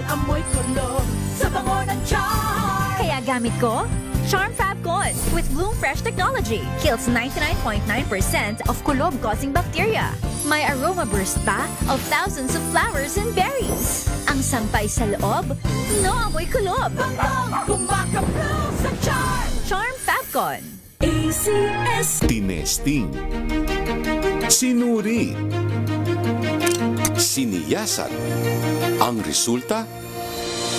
amoy kulob sa bango ng Charm. Kaya gamit ko, Charm Fabcon with Bloom Fresh technology. Kills 99.9% of kulob-causing bacteria. May aroma burst pa of thousands of flowers and berries. Ang sampay sa loob, no amoy kulob. Bangkong kumakablo sa Charm. Charm Fabcon. ACS. Tinesting, sinuri, siniyasan. Ang resulta,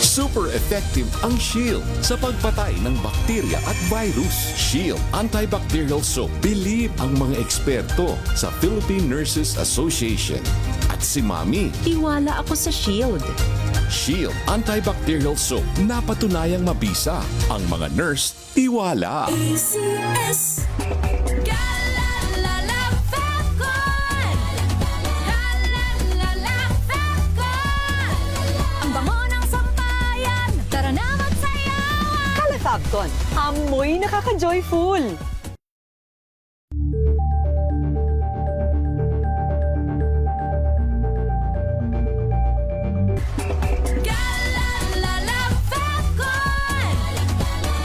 super effective ang Shield sa pagpatay ng bakterya at virus. Shield Antibacterial Soap. Believe ang mga eksperto sa Philippine Nurses Association. At si Mami, Tiwala ako sa Shield. Shield Antibacterial Soap. Napatunayang mabisa. Ang mga nurse, tiwala. ACS. Galalala Fabcon! Galalala Fabcon! Ang bango ng sampayan, tara na magsayawan! Calefabcon, amoy nakaka-joyful. Galalala Fabcon!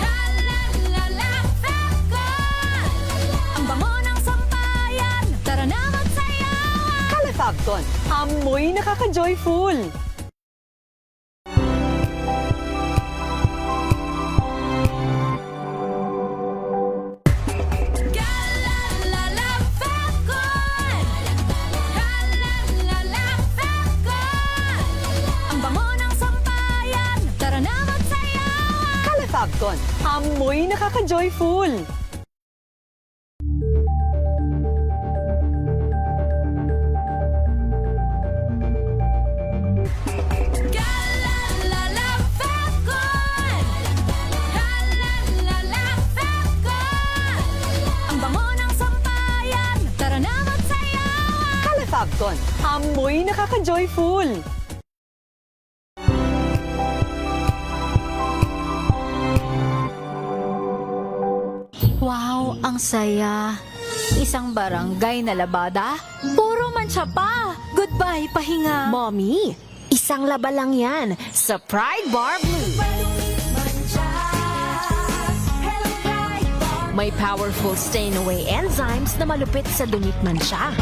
Galalala Fabcon! Ang bango ng sampayan, tara na magsayawan! Calefabcon, amoy nakaka-joyful. Galalala Fabcon! Galalala Fabcon! Ang bango ng sampayan, tara na magsayawan! Calefabcon, amoy nakaka-joyful. Galalala Fabcon! Galalala Fabcon! Ang bango ng sampayan, tara na magsayawan! Calefabcon, amoy nakaka-joyful. Wow, ang saya! Isang barangay na labada, puro mancha pa! Goodbye, pahinga! Mommy, isang laba lang yan sa Pride Bar Blue. May powerful stain-away enzymes na malupit sa dumit mansya.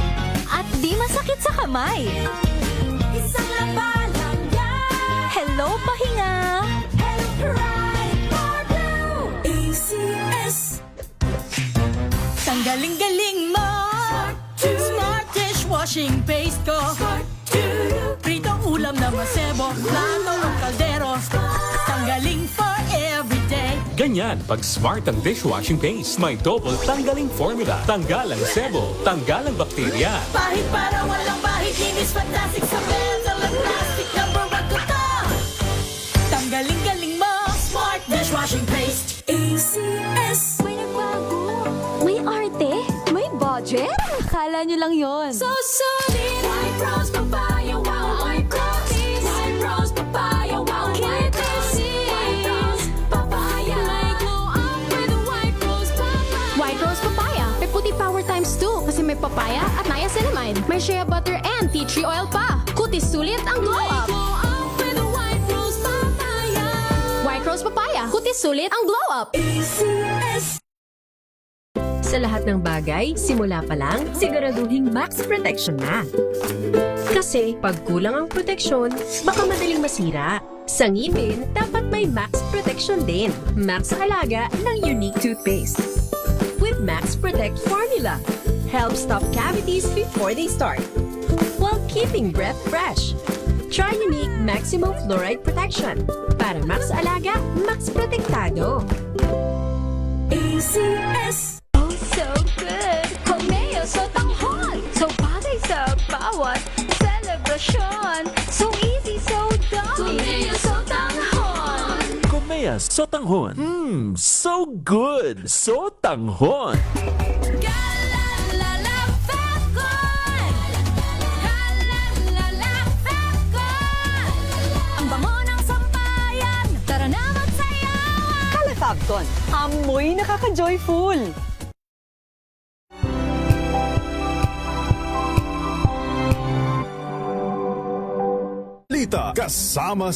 At di masakit sa kamay! Isang laba lang yan. Hello, pahinga! Hello, Pride Bar Blue. ACS. Ang galing-galing mo. Smart dishwashing paste ko. Pritong ulam na masebo. Plano ng kaldero. Tanggaling for everyday. Ganyan pag smart ang dishwashing paste. May double tanggaling formula. Tanggal ang sebo, tanggal ang bakterya. Pahit para walang bahid. Linis fantastic sa metal at plastic. Number 1 ko to. Tanggaling-galing mo. Smart dishwashing paste. ACS. May nagbago! May arte! May budget! Kala nyo lang yon. So solid. White rose papaya, wow, white rose. White rose papaya, wow, white rose. White rose papaya. May glow up with white rose papaya. White Rose Papaya. May puti power times 2 kasi may papaya at niacinamide. May shea butter and tea tree oil pa. Kutis sulit ang glow up. Glow up with white rose papaya. White Rose Papaya. Kutis sulit ang glow up. ACS. Sa lahat ng bagay, simula pa lang, siguraduhing max protection na. Kasi pag kulang ang proteksyon, baka madaling masira. Sa ngipin, dapat may max protection din. Max sa alaga ng Unique Toothpaste. With Max Protect Formula, help stop cavities before they start, while keeping breath fresh. Try Unique Maximum Fluoride Protection. Para max alaga, max protektado. ACS. Oh, so good! Komeo sa tanghon! So bagay sa bawat celebration! So easy, so dummy! Komeo sa tanghon. Komea Sotanghon. So good. Sotanghon. Galalala Fabcon! Galalala Fabcon! Ang bango ng sampayan, tara na magsayawan! Calefabcon, amoy nakaka-joyful. balita kasama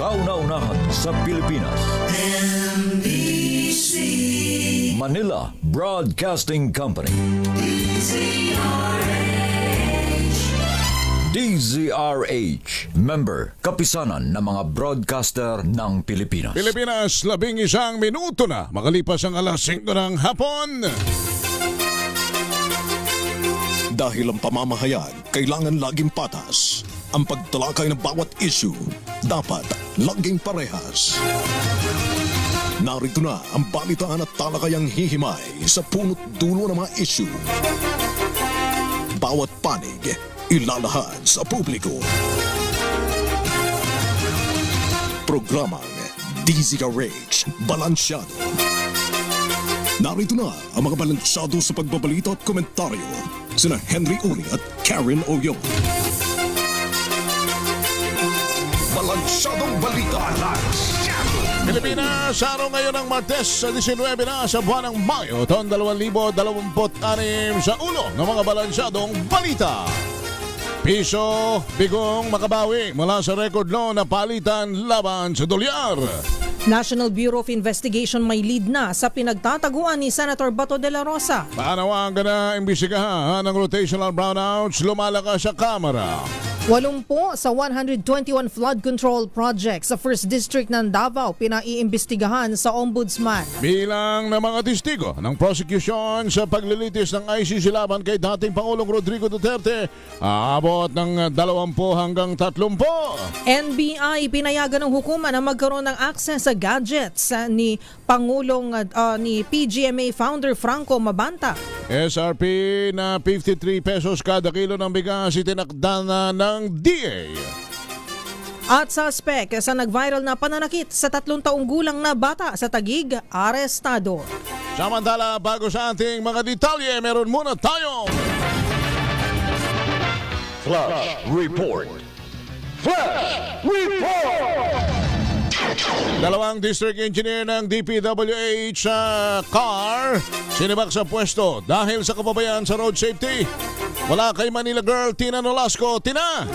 Kauna-unahan sa Pilipinas. Manila Broadcasting Company. DZRH. Member, kapisanan ng mga broadcaster ng Pilipinas. Pilipinas, 11 minuto na makalipas ang alas 5 ng hapon. Dahil ang pamamahayag kailangan laging patas. Ang pagtalakay ng bawat issue dapat laging parehas. Narito na ang balitaan at talakayang hihimay sa punot dulo ng mga issue. Bawat panig ilalahad sa publiko. Programang DZRH Balansyado. Narito na ang mga balansyado sa pagbabalita at komentaryo sina Henry Uri at Karen Oyong. Balansyadong balita. Pilipinas, araw ngayon ng Martes sa 19 na sa buwan ng Mayo, taon 2026 sa ulo ng mga balansyadong balita. Piso, bigong makabawi mula sa record low na palitan laban sa dolyar. National Bureau of Investigation may lead na sa pinagtataguan ni Senator Bato de la Rosa. Panawagan na imbisigahan ng rotational brownouts lumalakas sa Kamara. 80 sa 121 flood control projects sa 1st District ng Davao pinaiimbestigahan sa Ombudsman. Bilang ng mga testigo ng prosecution sa paglilitis ng ICC laban kay dating Pangulong Rodrigo Duterte, aabot ng 20 hanggang 30. NBI pinayagan ng hukuman na magkaroon ng access sa gadgets ni ni PGMA founder Franco Mabanta. SRP na 53 pesos kada kilo ng bigas itinakda na ng DA. At suspect sa nag-viral na pananakit sa 3 taong gulang na bata sa Taguig, arestado. Samantala, bago sa ating mga detalye, meron muna tayong Flash Report. Flash Report! Dalawang district engineer ng DPWH sa car sinibak sa pwesto dahil sa kapabayaan sa road safety. Wala kay Manila girl Tina Nolasco. Tina!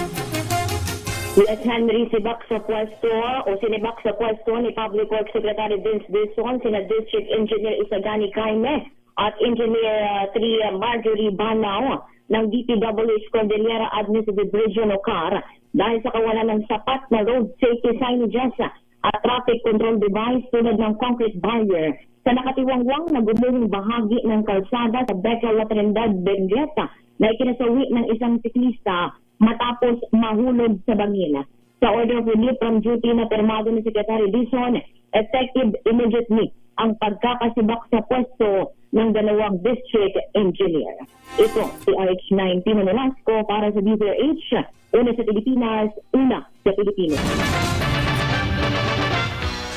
Let Henry sibak sa pwesto o sinibak sa pwesto ni Public Works Secretary Vince Dizon, sina District Engineer Isagani Caime at Engineer 3 Marjorie Banao ng DPWH Cordillera Administrative Region o CAR dahil sa kawalan ng sapat na road safety signages at traffic control device tulad ng concrete barrier sa nakatiwangwang na gumuhong bahagi ng kalsada sa Becca La Trindad, Benguet na ikinasawi ng isang siklista matapos mahulog sa bangin. Sa order of relief from duty na pirmado ni Secretary Dizon, effective immediately ang pagkakasibak sa pwesto ng dalawang district engineer. Ito si RH9 Tino Nolasco para sa DZRH, una sa Pilipinas, una sa Pilipinas.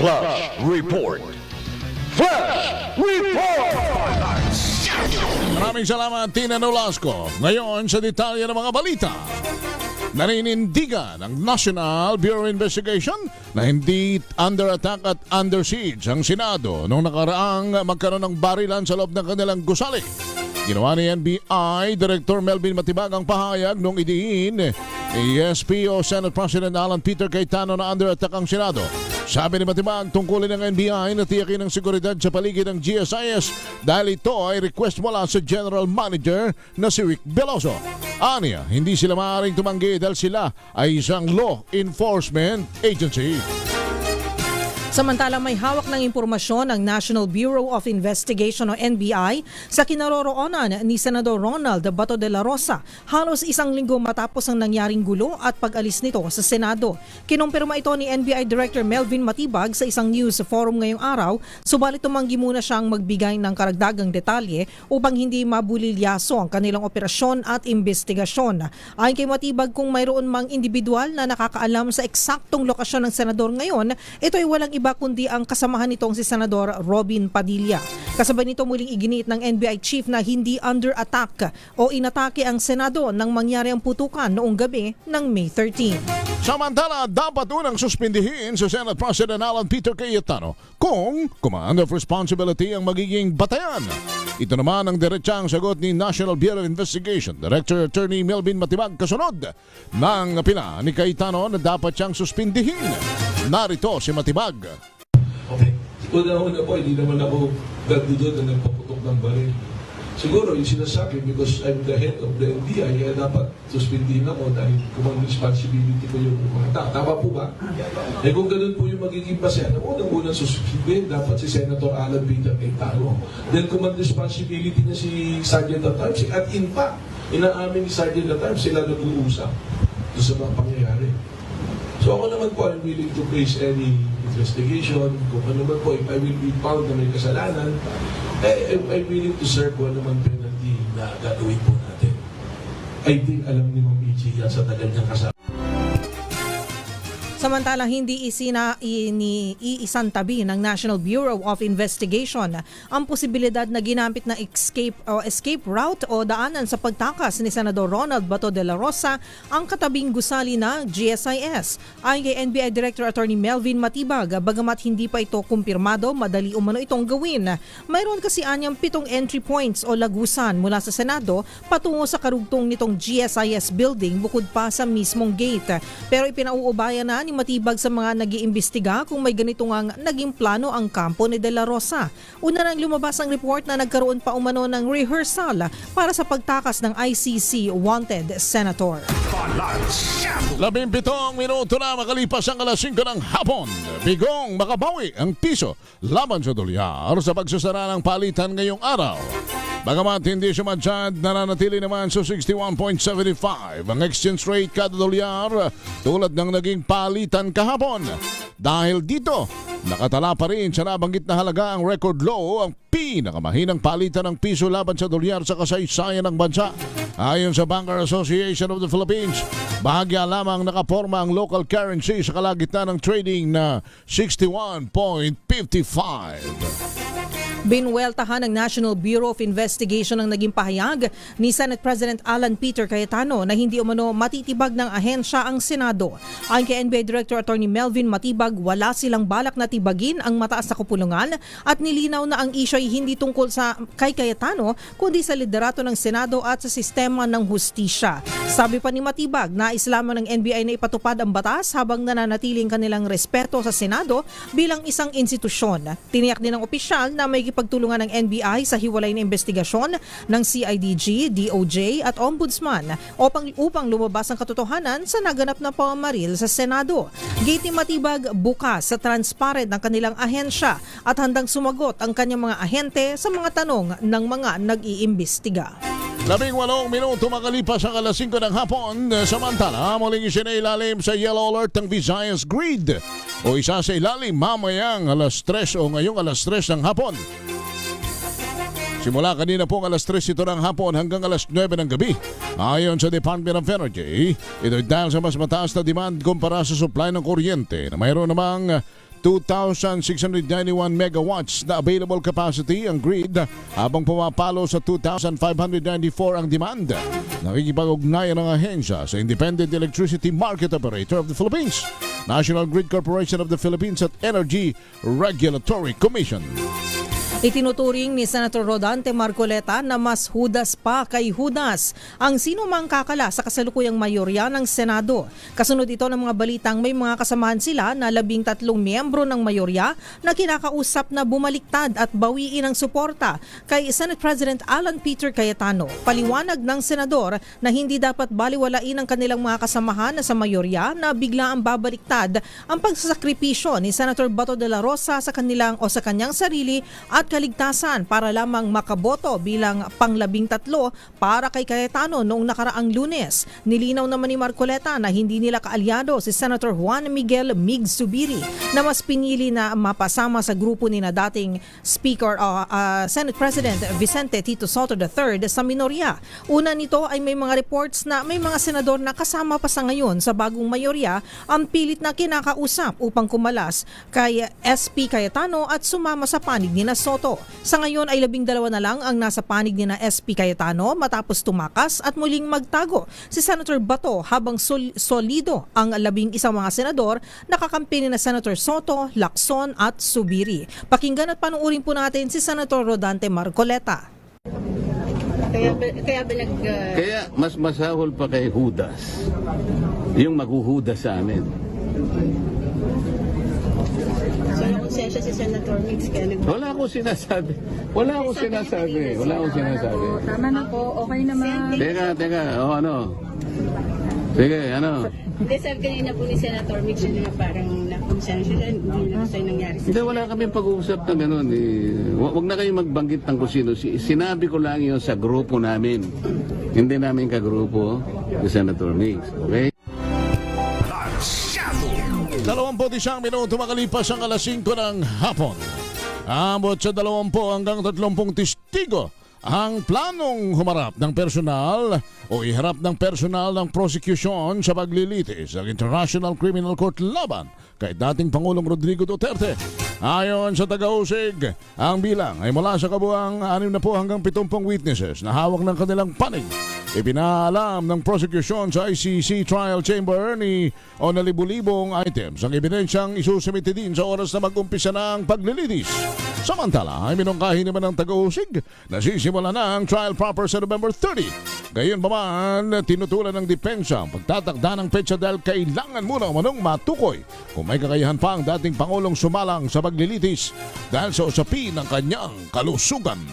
Flash Report. Flash Report! Maraming salamat, Tina Nolasco. Ngayon sa detalye ng mga balita. Naninindigan ng National Bureau of Investigation na hindi under attack at under siege ang Senado nung nakaraang magkaroon ng barilan sa loob ng kanilang gusali. Ginawa ni NBI Director Melvin Matibag ang pahayag nung idiin ni SPO Senate President Alan Peter Cayetano na under attack ang Senado. Sabi ni Matibag, tungkulin ng NBI na tiyakin ang seguridad sa paligid ng GSIS dahil ito ay request mula sa General Manager na si Rick Veloso. Aniya, hindi sila maaaring tumanggi dahil sila ay isang law enforcement agency. Samantala may hawak ng impormasyon ng National Bureau of Investigation o NBI sa kinaroroonan ni Senador Ronald Bato de la Rosa halos isang linggo matapos ang nangyaring gulo at pag-alis nito sa Senado. Kinumpirma ito ni NBI Director Melvin Matibag sa isang news forum ngayong araw, subalit tumanggi muna siyang magbigay ng karagdagang detalye upang hindi mabulilyaso ang kanilang operasyon at investigasyon. Ayon kay Matibag, kung mayroon mang individual na nakakaalam sa eksaktong lokasyon ng Senador ngayon, ito ay walang iba kundi ang kasamahan nitong si Senador Robin Padilla. Kasabay nito muling iginiit ng NBI chief na hindi under attack o inatake ang Senado nang mangyari ang putukan noong gabi ng May 13. Samantala, dapat unang suspindihin sa Senate President Alan Peter Cayetano kung command of responsibility ang magiging batayan. Ito naman ang diretsang sagot ni National Bureau of Investigation Director Attorney Melvin Matibag kasunod ng pila ni Cayetano na dapat siyang suspindihin. Narito si Matibag. Okay. Una-una po, hindi naman ako gagdudod na nagpaputok ng baril. Siguro, yung sinasabi, because I'm the head of the NBI, kaya dapat suspindihin ako dahil kumang responsibility ko yung mga tao. Tama po ba? Eh kung ganun po yung magiging basehan, ang unang-unang suspindihin, dapat si Senator Alan Peter Cayetano. Then kumang responsibility niya si Sergeant at Times. At in fact, inaamin ni Sergeant at Times, sila nag-uusap doon sa mga pangyayari. So ako naman po, I'm willing to face any investigation. Kung ano man po, if I will be found na may kasalanan, I'm willing to serve kung ano man penalty na gagawin po natin. I think alam ni Ma'am Ichi yan sa tagal niyang kasama. Samantala, hindi iisantabi ng National Bureau of Investigation ang posibilidad na ginamit na escape route o daanan sa pagtakas ni Senador Ronald Bato de la Rosa ang katabing gusali na GSIS. Ayon kay NBI Director Attorney Melvin Matibag, bagamat hindi pa ito kumpirmado, madali umano itong gawin. Mayroon kasi anyang 7 entry points o lagusan mula sa Senado patungo sa karugtong nitong GSIS building bukod pa sa mismong gate. Pero ipinauubaya na ni Matibag sa mga nag-iimbestiga kung may ganito ngang naging plano ang kampo ni De La Rosa. Una nang lumabas ang report na nagkaroon pa umano ng rehearsal para sa pagtakas ng ICC wanted senator. 17 minuto na makalipas ang alas 5 ng hapon. Bigong makabawi ang piso laban sa dolyar sa pagsasara ng palitan ngayong araw. Bagamat hindi sumadyad, nananatili naman sa 61.75 ang exchange rate kada dolyar tulad ng naging palitan kahapon. Dahil dito, nakatala pa rin sa nabanggit na halaga ang record low, ang pinakamahinang palitan ng piso laban sa dolyar sa kasaysayan ng bansa. Ayon sa Banker Association of the Philippines, bahagya lamang nakaporma ang local currency sa kalagitnaan ng trading na 61.55. Binweltahan ng National Bureau of Investigation ang naging pahayag ni Senate President Alan Peter Cayetano na hindi umano matitibag ng ahensya ang Senado. Ayon kay NBI Director Attorney Melvin Matibag, wala silang balak na tibagin ang mataas na kupulungan at nilinaw na ang isyu ay hindi tungkol sa kay Cayetano kundi sa liderato ng Senado at sa sistema ng hustisya. Sabi pa ni Matibag, nais lamang ng NBI na ipatupad ang batas habang nananatiling kanilang respeto sa Senado bilang isang institusyon. Tiniyak din ng opisyal na may pagtulungan ng NBI sa hiwalay na investigasyon ng CIDG, DOJ at Ombudsman upang lumabas ang katotohanan sa naganap na pamamaril sa Senado. Gate ni Matibag, bukas sa transparent ng kanilang ahensya at handang sumagot ang kanyang mga ahente sa mga tanong ng mga nag-iimbestiga. 18 minuto makalipas ang alas 5 ng hapon. Samantala, muling isinailalim sa yellow alert ang Visayas Grid o isa sa ilalim mamayang alas 3 o ngayong alas 3 ng hapon. Simula kanina pong alas 3 ito ng hapon hanggang alas 9 ng gabi. Ayon sa Department of Energy, ito'y dahil sa mas mataas na demand kumpara sa supply ng kuryente na mayroon namang 2,691 megawatts na available capacity ang grid habang pumapalo sa 2,594 ang demand. Nakikipag-ugnayan ng ahensya sa Independent Electricity Market Operator of the Philippines, National Grid Corporation of the Philippines at Energy Regulatory Commission. Itinuturing ni Senator Rodante Marcoleta na mas hudas pa kay Judas ang sino mang kakala sa kasalukuyang mayorya ng Senado. Kasunod ito ng mga balitang may mga kasamahan sila na 13 miyembro ng mayorya na kinakausap na bumaliktad at bawiin ang suporta kay Senate President Alan Peter Cayetano. Paliwanag ng senador na hindi dapat baliwalain ang kanilang mga kasamahan na sa mayorya na bigla ang babaliktad ang pagsasakripisyo ni Senator Bato de la Rosa sa kanyang sarili at kaligtasan para lamang makaboto bilang pang-13 para kay Cayetano noong nakaraang Lunes. Nilinaw naman ni Marcoleta na hindi nila kaalyado si Senator Juan Miguel Mig Zubiri na mas pinili na mapasama sa grupo ni na dating Speaker Senate President Vicente Tito Soto III sa minorya. Una nito ay may mga reports na may mga senador na kasama pa sa ngayon sa bagong mayorya ang pilit na kinakausap upang kumalas kay SP Cayetano at sumama sa panig ni na Soto. Sa ngayon ay 12 na lang ang nasa panig ni na SP Cayetano matapos tumakas at muling magtago si Senator Bato habang solido ang 11 mga senador na kakampi ni na Senator Soto, Lacson at Zubiri. Pakinggan at panuurin po natin si Senator Rodante Marcoleta. Kaya mas masahol pa kay Judas yung maghuhudas sa amin. So, nakonsensya si Senator Mix kaya Wala akong sinasabi. Wala akong sinasabi. Tama na po, okay naman. Teka, ano? Sige, ano? Hindi, sabi kanina po ni Senator Mix na parang nakonsensya siya, hindi na gusto yung nangyari sa Hindi, wala kami pag-uusap na gano'n. Huwag na kayo magbanggit ng kung sino. Sinabi ko lang yun sa grupo namin. Hindi namin kagrupo si Senator Mix. Okay? 21 minuto makalipas ang alas 5 ng hapon. Abot sa 20 hanggang 30 testigo ang planong humarap ng personal o iharap ng personal ng prosecution sa paglilitis ng International Criminal Court laban kay dating Pangulong Rodrigo Duterte. Ayon sa taga-usig, ang bilang ay mula sa kabuang 60 hanggang 70 witnesses na hawak ng kanilang panig. Ipinaalam ng prosecution sa ICC trial chamber ni o na libu-libong items ang ebidensyang isusumite din sa oras na mag-umpisa ng paglilitis. Samantala ay minungkahi naman ng taga-usig na sisimula na ang trial proper sa November 30. Gayon pa man, tinutulan ng depensa ang pagtatakda ng petsa dahil kailangan muna umanong matukoy kung may kakayahan pa ang dating Pangulong sumalang sa paglilitis dahil sa usapin ng kanyang kalusugan.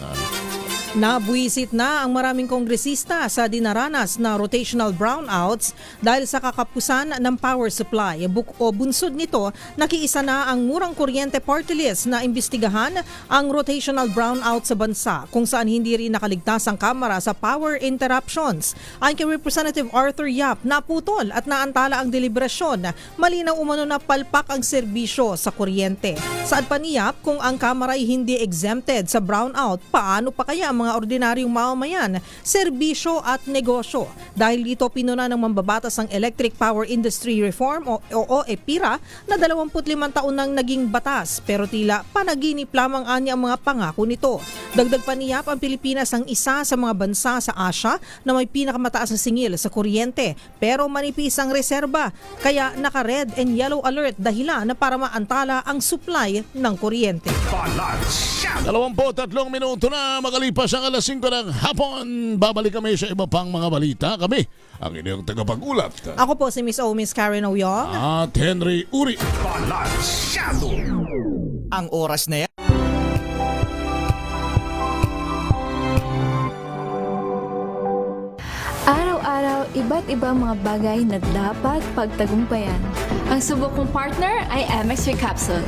Nabuisit na ang maraming kongresista sa dinaranas na rotational brownouts dahil sa kakapusan ng power supply. Bunsod nito, nakiisa na ang murang kuryente party list na imbestigahan ang rotational brownout sa bansa kung saan hindi rin nakaligtas ang Kamara sa power interruptions. Ayon kay Representative Arthur Yap, naputol at naantala ang deliberasyon. Malinaw umano na palpak ang serbisyo sa kuryente. Saad pa ni Yap, kung ang Kamara ay hindi exempted sa brownout, paano pa kaya mga ordinaryong mamamayan, serbisyo at negosyo. Dahil dito pinuna ng mambabatas ang Electric Power Industry Reform o EPIRA na 25 taon nang naging batas pero tila panaginip lamang anya ang mga pangako nito. Dagdag pa ni Yap, ang Pilipinas ang isa sa mga bansa sa Asia na may pinakamataas na singil sa kuryente pero manipis ang reserba kaya naka-red and yellow alert dahilan na para maantala ang supply ng kuryente. 23 minuto na makalipas ang alas 5 ng hapon. Babalik kami sa iba pang mga balita. Kami ang inyong tagapag-ulat. Ako po si Miss Karen Oyong at Henry Uri. Ang oras na yan. Araw-araw, iba't ibang mga bagay na dapat pagtagumpayan. Ang subok kong partner ay MX3 Capsule.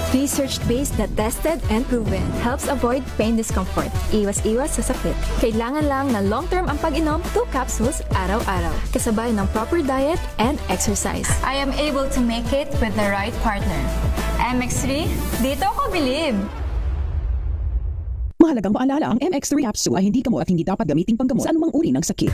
Research-based na tested and proven. Helps avoid pain discomfort. Iwas-iwas sa sakit. Kailangan lang na long-term ang pag-inom 2 capsules araw-araw. Kasabay ng proper diet and exercise. I am able to make it with the right partner. MX3, dito ako bilib! Mahalagang paalala, ang MX3 capsule ay hindi gamot at hindi dapat gamitin panggamot sa anumang uri ng sakit.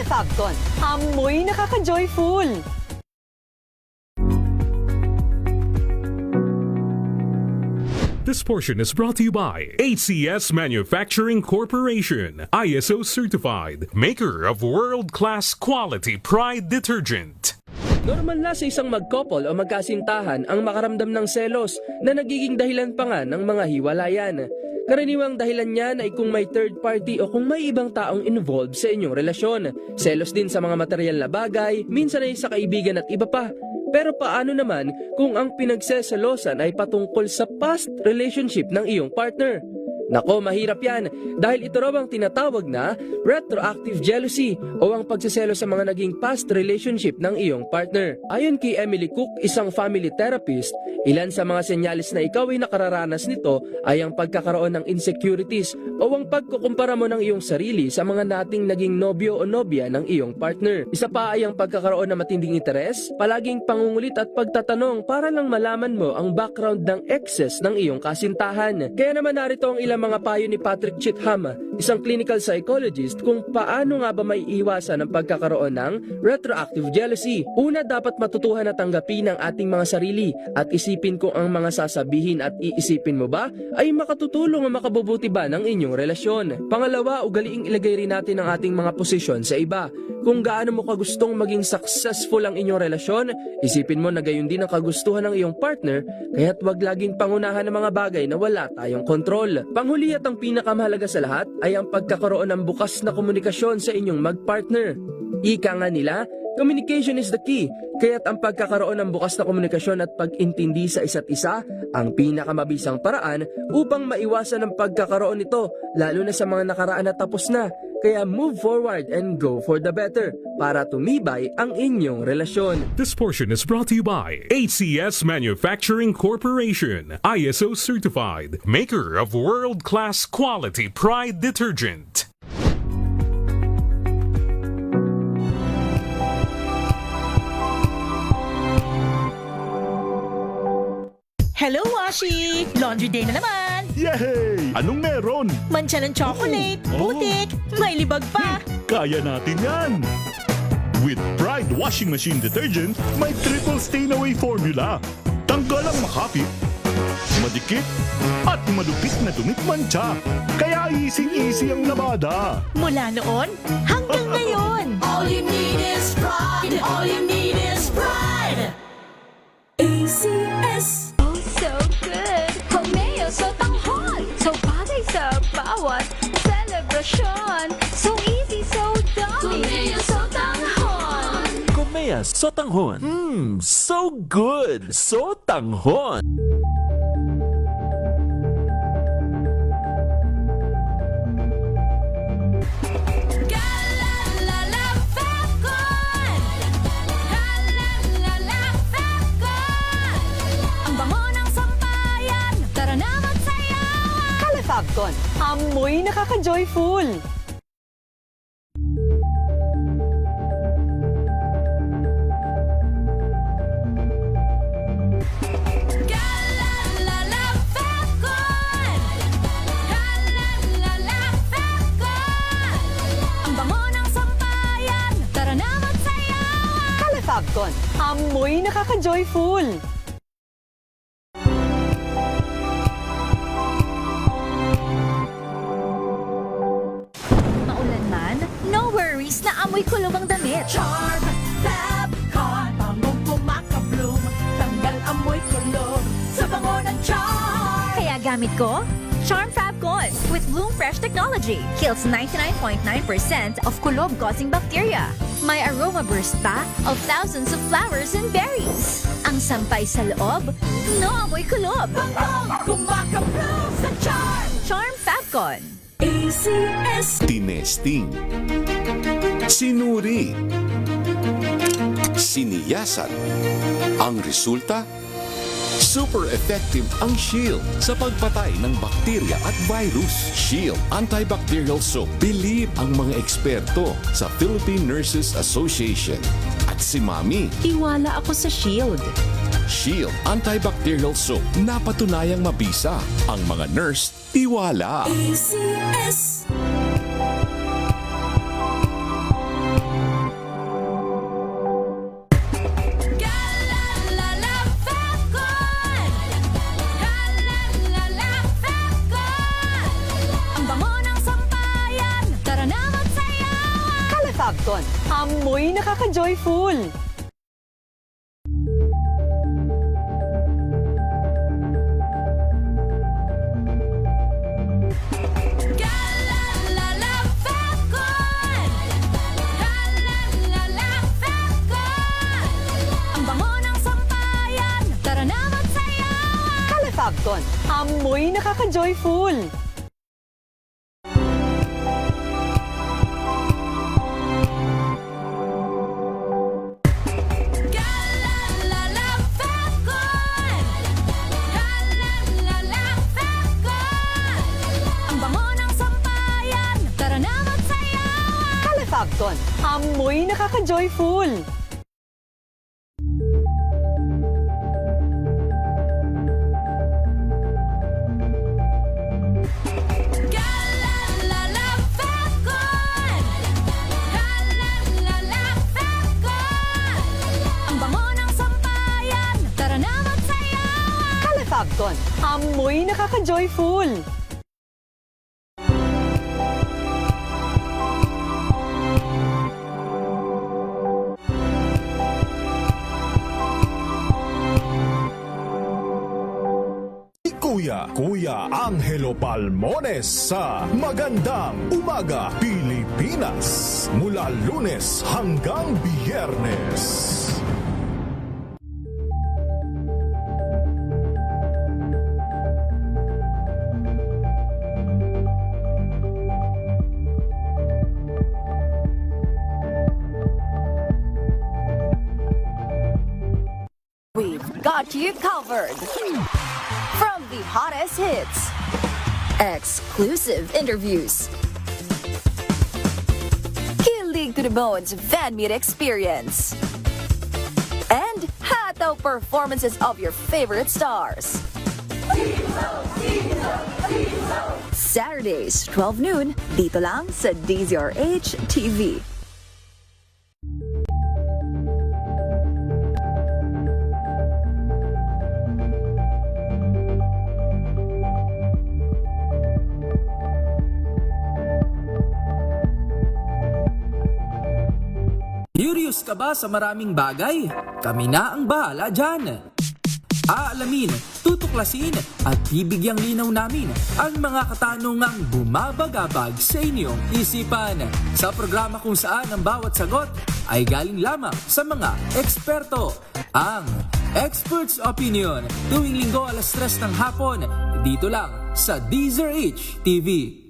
Fabcon, amoy nakaka-joyful! This portion is brought to you by HCS Manufacturing Corporation, ISO certified, maker of world-class quality Pride detergent. Normal na sa isang magkopol o magkasintahan ang makaramdam ng selos na nagiging dahilan pa nga ng mga hiwalayan. Karaniwang dahilan niyan ay kung may third party o kung may ibang taong involved sa inyong relasyon. Selos din sa mga material na bagay, minsan ay sa kaibigan at iba pa. Pero paano naman kung ang pinagseselosan ay patungkol sa past relationship ng iyong partner? Nako, mahirap yan dahil ito raw ang tinatawag na retroactive jealousy o ang pagsiselo sa mga naging past relationship ng iyong partner. Ayon kay Emily Cook, isang family therapist, ilan sa mga senyalis na ikaw ay nakararanas nito ay ang pagkakaroon ng insecurities o ang pagkukumpara mo ng iyong sarili sa mga nating naging nobyo o nobya ng iyong partner. Isa pa ay ang pagkakaroon ng matinding interes, palaging pangungulit at pagtatanong para lang malaman mo ang background ng exes ng iyong kasintahan. Kaya naman narito ang ilang mga payo ni Patrick Chitham, isang clinical psychologist, kung paano nga ba may iwasan ang pagkakaroon ng retroactive jealousy. Una, dapat matutuhan at tanggapin ang ating mga sarili at isipin kung ang mga sasabihin at iisipin mo ba ay makatutulong o makabubuti ba ng inyong relasyon. Pangalawa, ugaliing ilagay rin natin ang ating mga posisyon sa iba. Kung gaano mo kagustong maging successful ang inyong relasyon, isipin mo na gayon din ang kagustuhan ng iyong partner, kaya't wag laging pangunahan ng mga bagay na wala tayong kontrol. Panghuli at ang pinakamahalaga sa lahat ay ang pagkakaroon ng bukas na komunikasyon sa inyong magpartner. Ika nga nila, communication is the key, kaya't ang pagkakaroon ng bukas na komunikasyon at pag-intindi sa isa't isa ang pinakamabisang paraan upang maiwasan ang pagkakaroon nito, lalo na sa mga nakaraan na tapos na. Kaya move forward and go for the better para tumibay ang inyong relasyon. This portion is brought to you by ACS Manufacturing Corporation, ISO certified, maker of world-class quality Pride detergent. Hello, Washi! Laundry day na naman! Yay! Anong meron? Mancha ng chocolate, putik, may libag pa! Kaya natin yan! With Pride Washing Machine Detergent, may triple stain-away formula. Tanggal ang makapit, madikit, at malupit na dumit mancha. Kaya easy-easy ang labada. Mula noon hanggang ngayon! All you need is pride. All you need is pride. ACS. Oh, so good! Homeo so tanghon! So bagay sa bawat celebration! So easy, so dummy! Kumeo so tanghon. Kumea Sotanghon. So good! So tanghon! Fabcon, amoy nakaka-joyful! Fabcon, amoy nakaka-joyful! No worries na amoy kulog ang damit. Charm Fabcon, bangong kumakabloom, tanggal amoy kulog sa bango ng charm. Kaya gamit ko, Charm Fabcon with Bloom Fresh technology. Kills 99.9% of kulob-causing bacteria. May aroma burst pa of thousands of flowers and berries. Ang sampay sa loob, no amoy kulob. Bangong kumakabloom sa charm. Charm Fabcon. ACS. Tinesting, sinuri, siniyasan. Ang resulta? Super effective ang Shield sa pagpatay ng bakterya at virus. Shield Antibacterial Soap. Believe ang mga eksperto sa Philippine Nurses Association. At si Mami. Tiwala ako sa Shield. Shield Antibacterial Soap. Napatunayang mabisa. Ang mga nurse, tiwala. ACS. Fabcon, amoy nakaka-joyful! Fabcon, amoy nakaka-joyful! Fabcon, amoy nakaka-joyful. Ang bango ng sampayan, tara na magsayawan. Kala Fabcon, amoy nakaka-joyful. Kuya Angelo Palmones sa Magandang Umaga Pilipinas mula Lunes hanggang Biyernes. We've got you covered. From the hottest hits, exclusive interviews, kilig to the bones fan meet experience, and hataw performances of your favorite stars. Saturdays, 12 noon, dito lang sa DZRH TV. Curious ka ba sa maraming bagay? Kami na ang bahala dyan. Aalamin, tutuklasin at bibigyang linaw namin ang mga katanungang bumabagabag sa inyong isipan. Sa programa kung saan ang bawat sagot ay galing lamang sa mga eksperto. Ang Expert's Opinion, tuwing linggo 3:00 ng hapon, dito lang sa DZRH TV.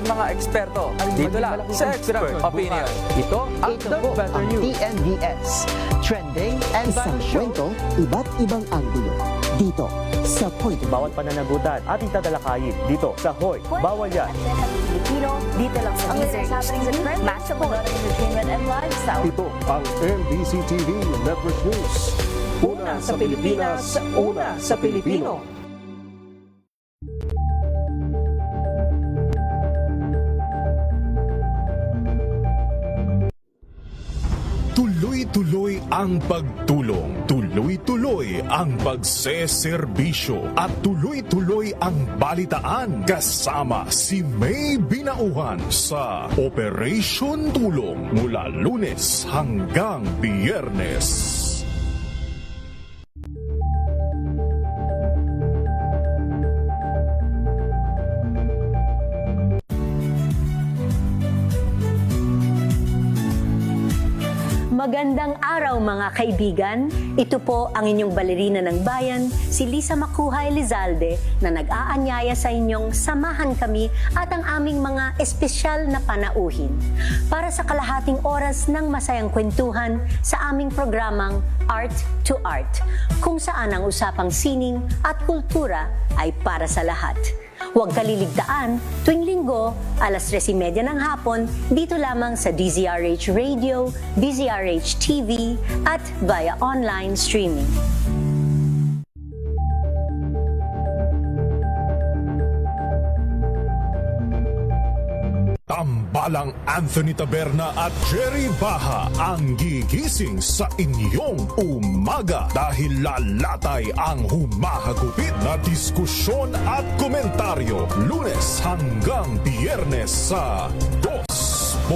Mga eksperto dito lang sa Expert Opinion. Ito ang The Better News. TNVS, trending and isang kwento, iba't ibang anggulo. Dito sa Point. Bawat pananagutan ating tatalakayin dito sa Hoy. Bawal yan. Pilipino, dito lang sa DZRH, matchable entertainment and lifestyle. Ito ang MBC TV Network News. Una sa Pilipinas, una sa Pilipino. Tuloy-tuloy ang pagtulong, tuloy-tuloy ang pagseserbisyo at tuloy-tuloy ang balitaan kasama si May Binauhan sa Operation Tulong mula Lunes hanggang Biyernes. Magandang araw mga kaibigan. Ito po ang inyong balerina ng bayan, si Lisa Makuhay Lizalde, na nag-aanyaya sa inyong samahan kami at ang aming mga espesyal na panauhin para sa kalahating oras ng masayang kwentuhan sa aming programang Art to Art, kung saan ang usapang sining at kultura ay para sa lahat. Huwag kaliligtaan, tuwing linggo, 3:30 ng hapon, dito lamang sa DZRH Radio, DZRH TV, at via online streaming. Tambalang Anthony Taberna at Jerry Baha ang gigising sa inyong umaga dahil lalatay ang humahagupit na diskusyon at komentaryo Lunes hanggang Biyernes sa 2x2.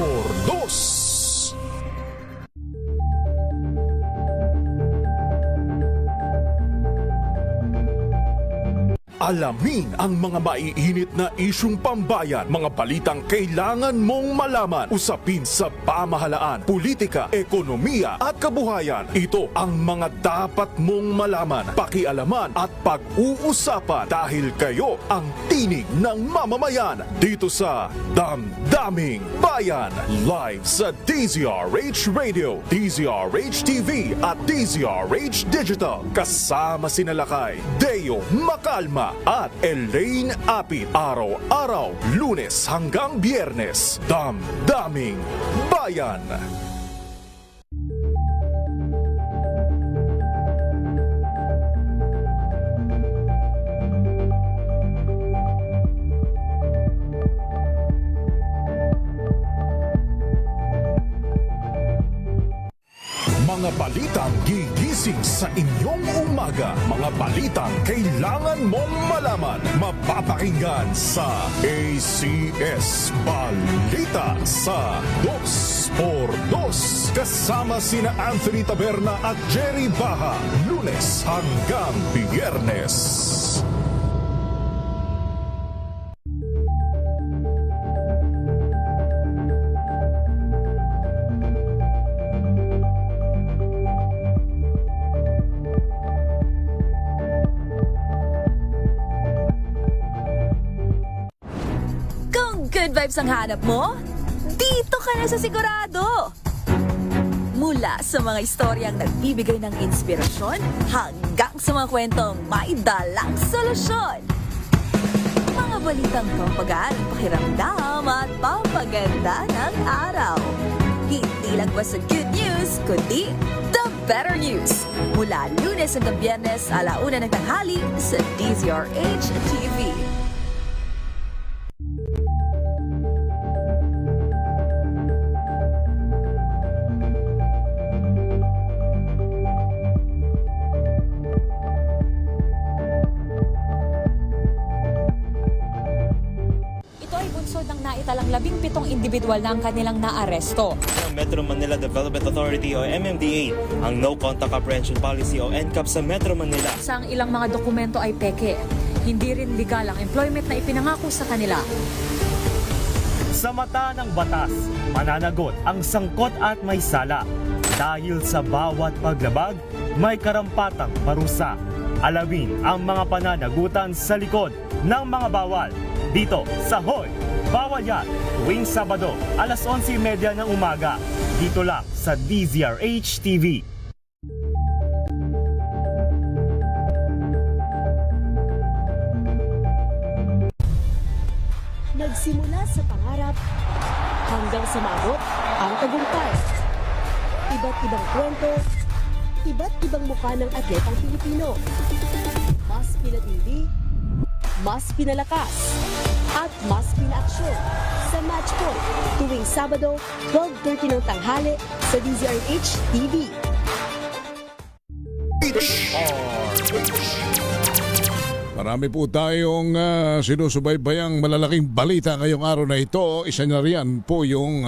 Alamin ang mga maiinit na isyung pambayan, mga balitang kailangan mong malaman, usapin sa pamahalaan, politika, ekonomiya at kabuhayan. Ito ang mga dapat mong malaman, pakialaman at pag-uusapan dahil kayo ang tinig ng mamamayan dito sa Damdaming Bayan. Live sa DZRH Radio, DZRH TV at DZRH Digital. Kasama sina Lakay, Deo Makalma at Elaine Apit. Araw-araw, Lunes hanggang Biyernes. Damdaming Bayan. Mga balitang gigising sa inyong umaga. Mga balitang kailangan mong malaman. Mapapakinggan sa ACS Balita sa 2x2. Kasama sina Anthony Taberna at Jerry Baha. Lunes hanggang Biyernes. Good vibes ang hanap mo? Dito ka na sa sigurado! Mula sa mga istoryang nagbibigay ng inspirasyon hanggang sa mga kwentong may dalang solusyon. Mga balitang pampagaan ang pakiramdam at pampaganda ng araw. Hindi lang ba sa good news, kundi the better news. Mula Lunes hanggang Biyernes, 1:00 ng tanghali sa DZRH TV. Naitalang 17 individual na ang kanilang naaresto. Ang Metro Manila Development Authority o MMDA ang No Contact Apprehension Policy o NCAP sa Metro Manila. Sa ilang mga dokumento ay peke. Hindi rin legal ang employment na ipinangako sa kanila. Sa mata ng batas, mananagot ang sangkot at may sala. Dahil sa bawat paglabag, may karampatang parusa. Alamin ang mga pananagutan sa likod ng mga bawal. Dito sa Hoy! Bawal yan, tuwing Sabado, 11:30 ng umaga. Dito lang sa DZRH TV. Nagsimula sa pangarap hanggang sa maabot ang tagumpay. Iba't ibang kwento, iba't ibang mukha ng atletang Pilipino. Mas pinatindi, mas pinalakas, at mas pinaaksyon sa Match Point tuwing Sabado, 12:30 ng tanghali sa DZRH TV. Marami po tayong sinusubaybayang malalaking balita ngayong araw na ito. Isa na riyan po yung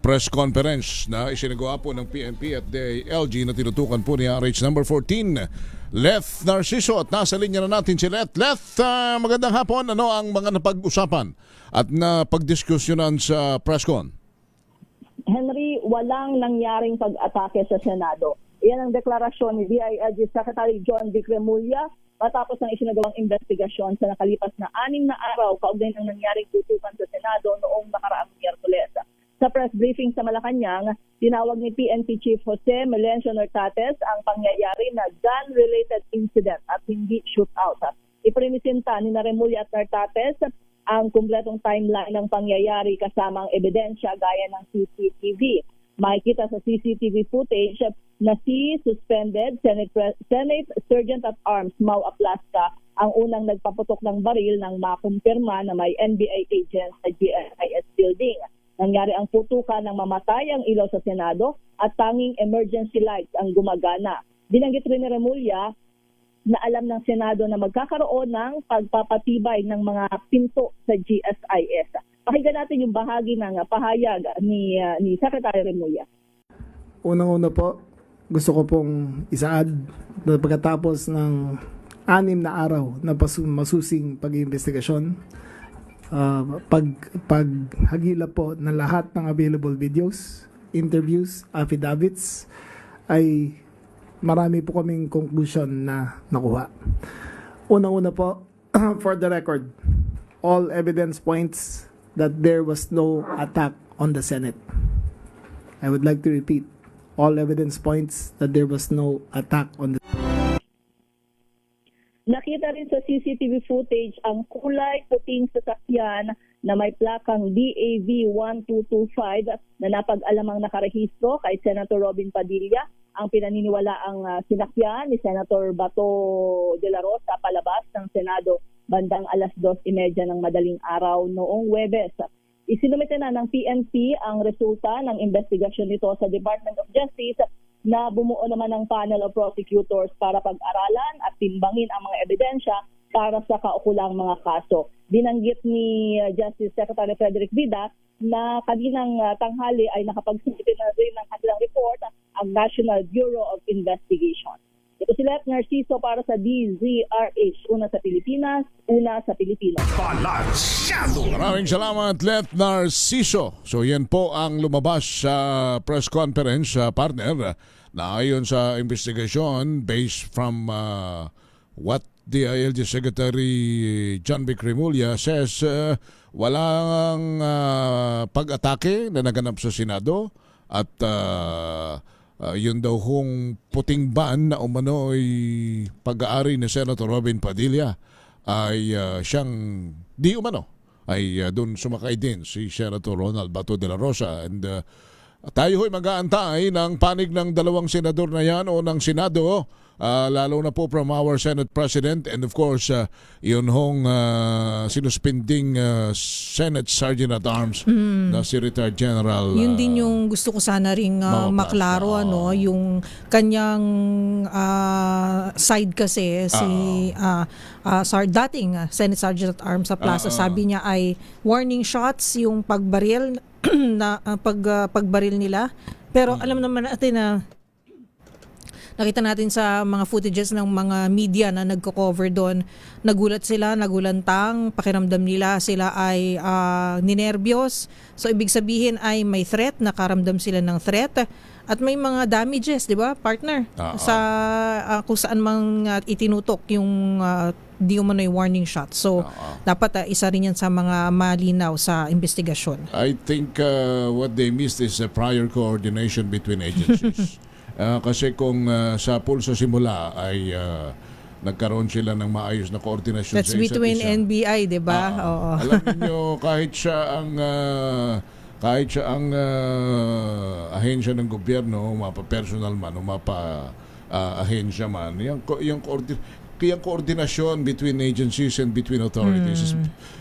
press conference na isinagawa po ng PNP at DILG na tinutukan po ni RH number 14. Leth Narciso, at nasa linya na natin si Leth. Leth, magandang hapon. Ano ang mga napag-usapan at napagdiskusyonan sa presscon? Henry, walang nangyaring pag-atake sa Senado. Iyan ang deklarasyon ni DILG Secretary John Vic Remulla matapos ng isinagawang investigasyon sa nakalipas na 6 na araw kaugnay ng nangyaring tutukan sa Senado noong nakaraang Miyerkules. Sa press briefing sa Malacanang, tinawag ni PNP Chief Jose Melencio Nortates ang pangyayari na gun-related incident at hindi shootout. Ipremisinta ni Remulla at Nortates ang kumpletong timeline ng pangyayari kasama ang ebidensya gaya ng CCTV. Makikita sa CCTV footage na si suspended Senate Sergeant at Arms Mau Aplaska ang unang nagpaputok ng baril nang makumpirma na may NBI agents sa GSIS building. Nangyari ang putukan ng mamatay ang ilaw sa Senado at tanging emergency lights ang gumagana. Binanggit rin ni Remulla na alam ng Senado na magkakaroon ng pagpapatibay ng mga pinto sa GSIS. Pakinggan natin yung bahagi ng pahayag ni Secretary Remulla. Unang-una po, gusto ko pong isaad na pagkatapos ng 6 na araw na masusing pag-iimbestigasyon, paghagila po ng lahat ng available videos, interviews, affidavits, ay marami po kaming conclusion na nakuha. Unang-una po, for the record, all evidence points that there was no attack on the Senate. I would like to repeat, all evidence points that there was no attack on the Nakita rin sa CCTV footage ang kulay puting sasakyan na may plakang DAV 1225 na napag-alamang nakarehistro kay Senator Robin Padilla. Ang pinaniniwala ang sinakyan ni Senator Bato de la Rosa palabas ng Senado bandang 2:30 ng madaling araw noong Huwebes. Isinumite na ng PNP ang resulta ng investigasyon nito sa Department of Justice na bumuo naman ng panel of prosecutors para pag-aralan at timbangin ang mga ebidensya para sa kaukulang mga kaso. Binanggit ni Justice Secretary Frederick Vida na kaninang tanghali ay nakapag-submit na rin ng kanilang report ang National Bureau of Investigation. Ito si Lieutenant Narciso para sa DZRH. Una sa Pilipinas, una sa Pilipino. Maraming salamat, Lieutenant Narciso. So yan po ang lumabas sa press conference, partner, na ayon sa investigation based from what DILG Secretary John B. Cremulya says, walang pag-atake na naganap sa Senado at yun daw kung puting ban na umano ay pag-aari ni Senator Robin Padilla ay siyang di umano ay doon sumakay din si Senator Ronald Bato de la Rosa, and tayo ho'y mag-aantay ng panig ng dalawang senador na yan o ng Senado, lalo na po from our Senate President, and of course yun hong sinuspending Senate Sergeant at Arms na si retired General. Yun din yung gusto ko sana ring maklaro, yung kanyang side kasi si dating Senate Sergeant at Arms sa Plaza, sabi niya ay warning shots yung pagbaril na pagbaril nila, pero alam naman natin na nakita natin sa mga footages ng mga media na nagko-cover doon, nagulat sila, nagulantang, pakiramdam nila sila ay ninervyos. So ibig sabihin ay may threat, nakaramdam sila ng threat at may mga damages, di ba, partner? Sa kung saan mang itinutok yung di umano'y warning shot. So dapat isa rin yan sa mga malinaw sa investigasyon. I think what they missed is a prior coordination between agencies. Kasi kung sa pulso simula ay nagkaroon sila ng maayos na koordinasyon That's sa isa't between isa. NBI, di ba? Alam niyo, kahit siya ang ahensya ng gobyerno, mapa-personal man o mapa-ahensya man, yung coordination between agencies and between authorities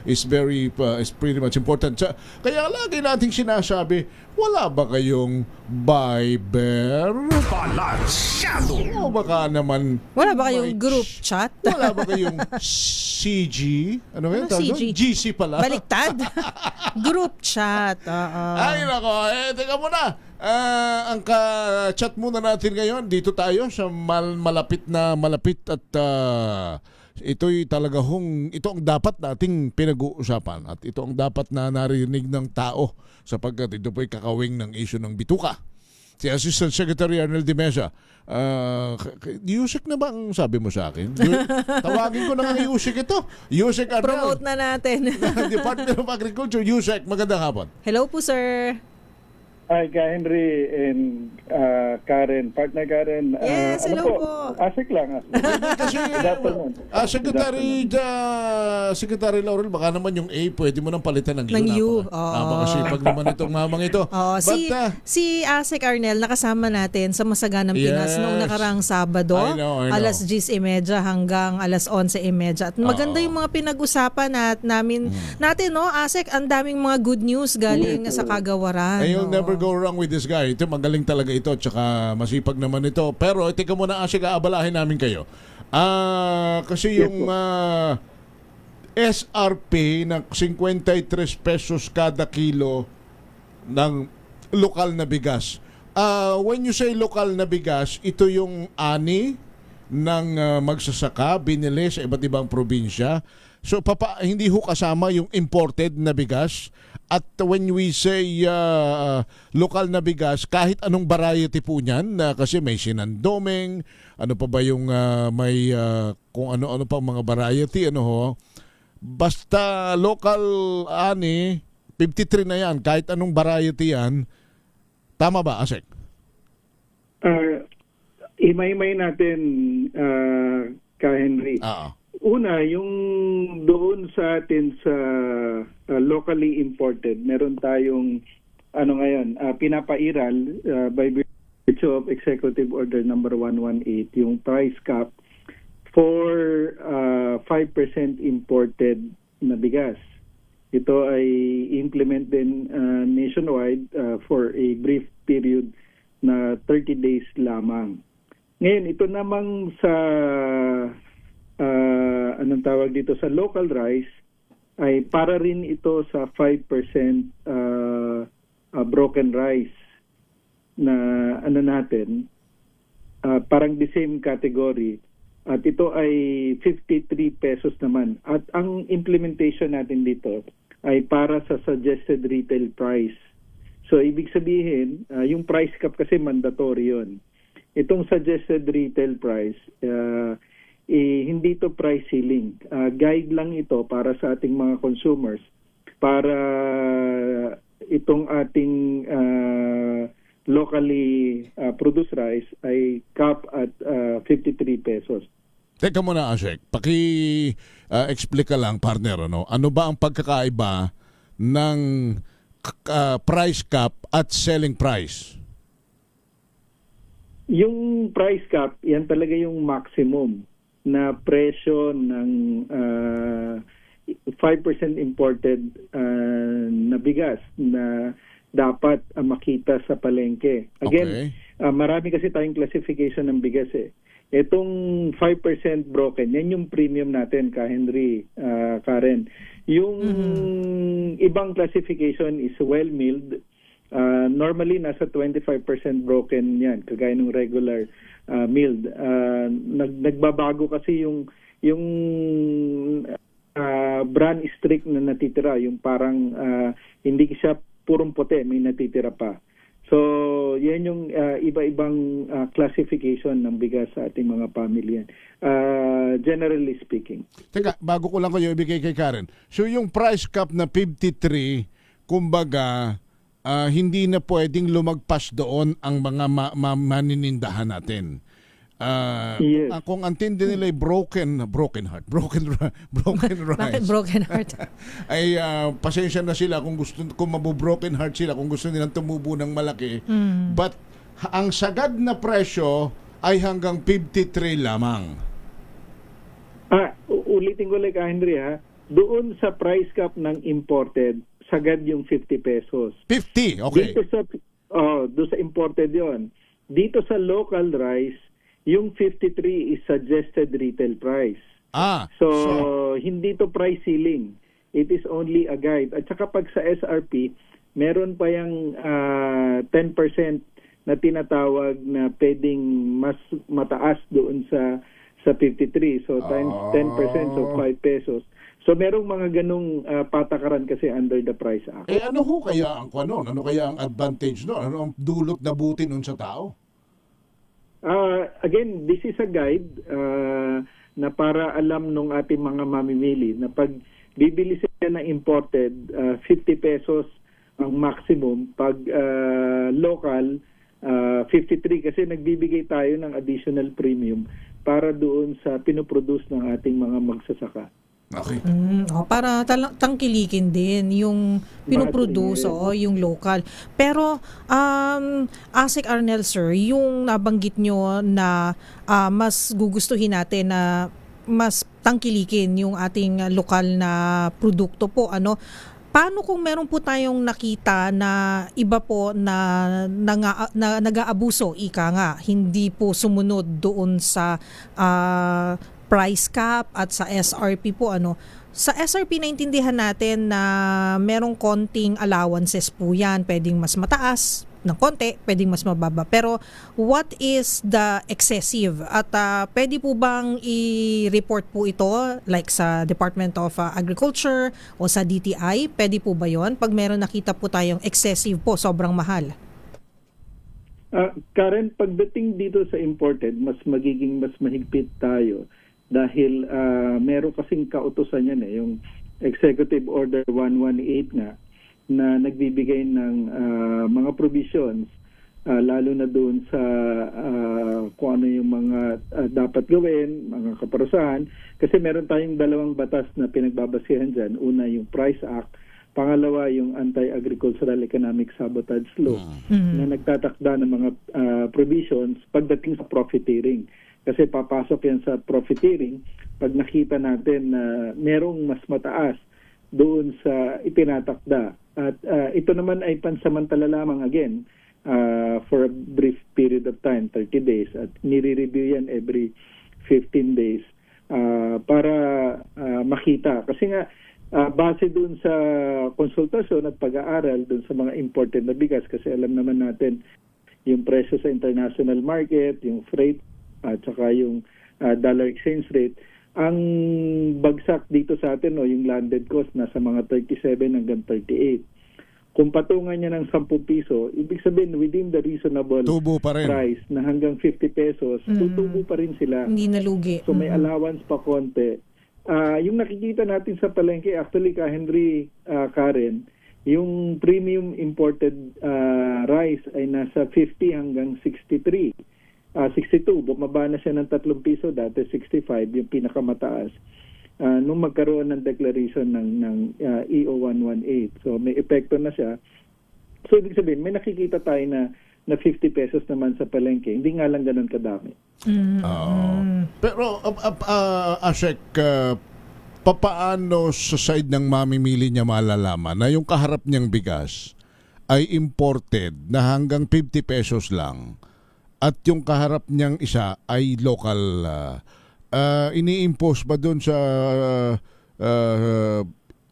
is pretty much important. Kaya lagi nating sinasabi, wala ba kayong Viber? Balansyado! O baka naman... Wala ba kayong group chat? Wala ba kayong CG? Ano yan? CG? GC pala. Baliktad. Group chat. Ay nako, teka muna. Ang ka-chat muna natin ngayon, dito tayo sa malapit at ito'y talaga ito ang dapat nating pinag-uusapan at ito ang dapat na narinig ng tao sapagkat ito po'y kakawing ng issue ng bituka. Si Assistant Secretary Arnel de Mesa, Yusek na ba ang sabi mo sa akin? Tawagin ko na nga Yusek ito. Yusek Arnel. Promote na natin. Department of Agriculture, Yusek. Magandang hapon. Hello po, sir. Hi, Ka Henry and Karen. Partner Karen. Yes, hello po. Asik lang. Kasi, Secretary Laurel, baka naman yung A, pwede mo nang palitan ng U. Ng U. Napakasipag naman itong mamang ito. Si Asik Arnel, nakasama natin sa Masaganang Pinas noong nakarang Sabado. I know. Alas 10:30 hanggang alas 11:30. At maganda yung mga pinag-usapan natin, no? Asik, ang daming mga good news galing sa kagawaran. You'll never go wrong with this guy. Ito, magaling talaga ito. Tsaka masipag naman ito. Pero, tika muna, Asik, aabalahin namin kayo. Kasi yung SRP na 53 pesos kada kilo ng lokal na bigas. When you say lokal na bigas, ito yung ani, ng magsasaka binili sa iba't ibang probinsya. So hindi ho kasama yung imported na bigas. At when we say lokal na bigas, kahit anong variety po niyan, kasi may sinandoming, ano pa ba yung may kung ano-ano pang mga variety, ano ho. Basta local 53 na yan, kahit anong variety yan. Tama ba, Asek? Imay-may natin, Ka-Henry. Una, yung doon sa atin sa locally imported, meron tayong pinapairal by virtue of Executive Order number 118, yung price cap for 5% imported na bigas. Ito ay implement din nationwide for a brief period na 30 days lamang. Ngayon, ito namang sa anong tawag dito sa local rice ay para rin ito sa 5% broken rice na natin, parang the same category, at ito ay 53 pesos naman. At ang implementation natin dito ay para sa suggested retail price. So ibig sabihin, yung price cap kasi mandatory yon. Itong suggested retail price, hindi to price ceiling. Guide lang ito para sa ating mga consumers, para itong ating locally produced rice ay cap at 53 pesos. Teka muna, Asek. Explica lang, partner. Ano ba ang pagkakaiba ng price cap at selling price? Yung price cap, yan talaga yung maximum na presyo ng 5% imported na bigas na dapat makita sa palengke. Again, marami kasi tayong classification ng bigas eh. Itong 5% broken, yan yung premium natin, Ka-Henry, Karen. Yung ibang classification is well-milled. Normally, nasa 25% broken yan, kagaya ng regular milled. Nagbabago kasi yung bran streak na natitira, yung parang hindi siya purong puti, may natitira pa. So, yan yung iba-ibang classification ng bigas sa ating mga pamilya. Generally speaking. Teka, bago ko lang kayo ibigay kay Karen. So, yung price cap na 53, kumbaga, hindi na pwedeng lumagpas doon ang mga maninindahan natin. Yes. Kung ang tindi nila ay broken rice. Bakit broken heart? Ay pasensya na sila kung mabubroken heart sila, kung gusto nilang tumubo ng malaki. But ang sagad na presyo ay hanggang 53 lamang. Ulitin ko lang, Henry, doon sa price cap ng imported, sagad yung 50 pesos. 50, okay. Dito doon sa imported yon. Dito sa local rice, yung 53 is suggested retail price. So hindi to price ceiling. It is only a guide. At saka pag sa SRP, meron pa yung 10% na tinatawag na pwedeng mas mataas doon sa 53. So times 10%, so 5 pesos. So merong mga ganung patakaran kasi under the Price Act. Ano ho kaya ang ano kaya ang advantage no? Ano ang dulot na buti nun sa tao? Again, this is a guide na para alam nung ating mga mamimili na pag bibili sila ng imported, 50 pesos ang maximum. Pag local, 53 kasi nagbibigay tayo ng additional premium para doon sa pinoproduce ng ating mga magsasaka. Okay. Para tangkilikin din yung pinoproduce yung local. Pero Asek Arnel sir, yung nabanggit nyo na mas gugustuhin natin na mas tangkilikin yung ating lokal na produkto po, paano kung meron po tayong nakita na iba po na nag-aabuso, ika nga, hindi po sumunod doon sa price cap at sa SRP po, sa SRP naintindihan natin na merong konting allowances po yan, pwedeng mas mataas, ng konti, pwedeng mas mababa. Pero what is the excessive? At pwede po bang i-report po ito like sa Department of Agriculture o sa DTI? Pwede po ba yon pag meron nakita po tayong excessive po, sobrang mahal? Karen, pagdating dito sa imported, mas mahigpit tayo dahil meron kasing kautusan yan yung Executive Order 118 nga na nagbibigay ng mga provisions lalo na doon sa kung ano yung mga dapat gawin, mga kaparusahan. Kasi meron tayong dalawang batas na pinagbabasihan dyan. Una, yung Price Act. Pangalawa, yung Anti-Agricultural Economic Sabotage Law na nagtatakda ng mga provisions pagdating sa profiteering. Kasi papasok yan sa profiteering pag nakita natin na merong mas mataas doon sa itinatakda. At ito naman ay pansamantala lamang again for a brief period of time, 30 days. At nire-review yan every 15 days para makita. Kasi nga, base doon sa konsultasyon at pag-aaral doon sa mga imported na bigas, kasi alam naman natin yung presyo sa international market, yung freight, at saka yung dollar exchange rate, ang bagsak dito sa atin, yung landed cost, nasa mga 37 hanggang 38. Kung patungan niya ng 10 piso, ibig sabihin within the reasonable price na hanggang 50 pesos, tutubo pa rin sila. Hindi nalugi. So may allowance pa konti. Yung nakikita natin sa palengke, actually, Henry, Karen, yung premium imported rice ay nasa 50 hanggang 63. 62, bumaba na siya ng 3 piso, dati 65, yung pinakamataas. Nung magkaroon ng declaration ng EO 118. So may epekto na siya. So ibig sabihin, may nakikita tayo na 50 pesos naman sa palengke. Hindi nga lang ganun kadami. Pero, Ashek, papaano sa side ng mamimili niya malalaman na yung kaharap niyang bigas ay imported na hanggang 50 pesos lang at yung kaharap niyang isa ay local? Ini-impose ba doon sa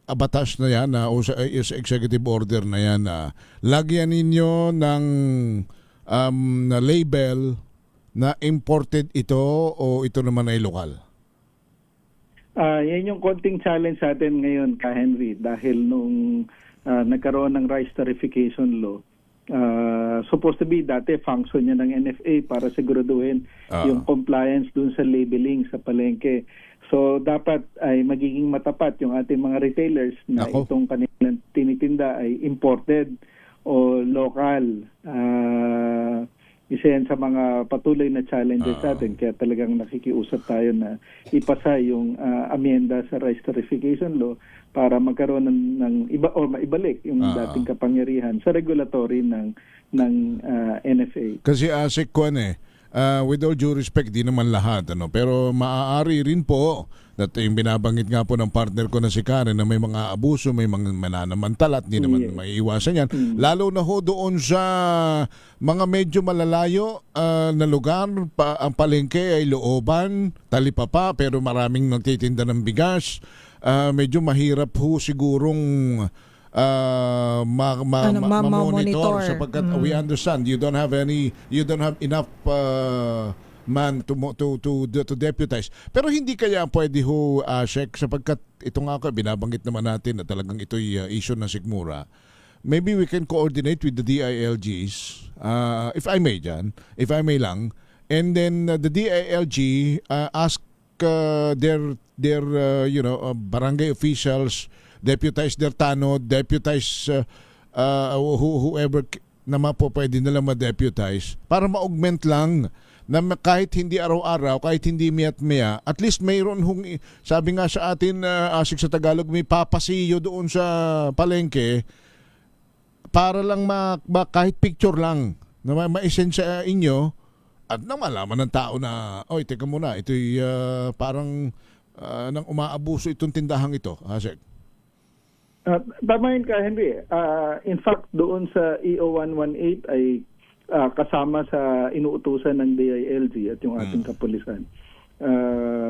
batas na yan o sa executive order na yan na lagyan ninyo ng label na imported ito o ito naman ay lokal? Yan yung konting challenge sa atin ngayon, Henry, dahil nung nagkaroon ng rice tarification law, supposed to be dati function niya ng NFA para siguraduhin yung compliance dun sa labeling sa palengke. So dapat ay magiging matapat yung ating mga retailers na itong kanilang tinitinda ay imported o local. Isa yan sa mga patuloy na challenges natin, kaya talagang nakikiusap tayo na ipasa yung amyenda sa rice tarification law para magkaroon ng iba o maibalik yung dating kapangyarihan sa regulatory ng NFA. Kasi Asik Kwan with all due respect, di naman lahat, pero maaari rin po at yung binabanggit nga po ng partner ko na si Karen na may mga abuso, may mga mananamantala at di naman maiiwasan yan. Lalo na ho doon sa mga medyo malalayo na lugar, ang palengke ay looban, talipapa, pero maraming nagtitinda ng bigas. Medyo mahirap ho sigurong ma-monitor sapagkat we understand you don't have enough man to deputize. Pero hindi kaya pwede ho, Shek, sapagkat ito nga binabanggit naman natin na talagang ito'y issue ng sikmura. Maybe we can coordinate with the DILGs, if I may lang, and then the DILG ask their barangay officials, deputize their tanod, deputize whoever na po pwede nila ma-deputize para ma-augment lang na kahit hindi araw-araw, kahit hindi miya't-miya, at least mayroon sabi nga sa atin, Asik sa Tagalog, may papasiyo doon sa palengke para lang kahit picture lang na ma-send sa inyo at na malaman ng tao na, oy, teka muna, ito'y parang nang umaabuso itong tindahang ito, Asik. Tama yun ka, Henry. In fact, doon sa EO 118 ay kasama sa inuutusan ng DILG at yung ating kapulisan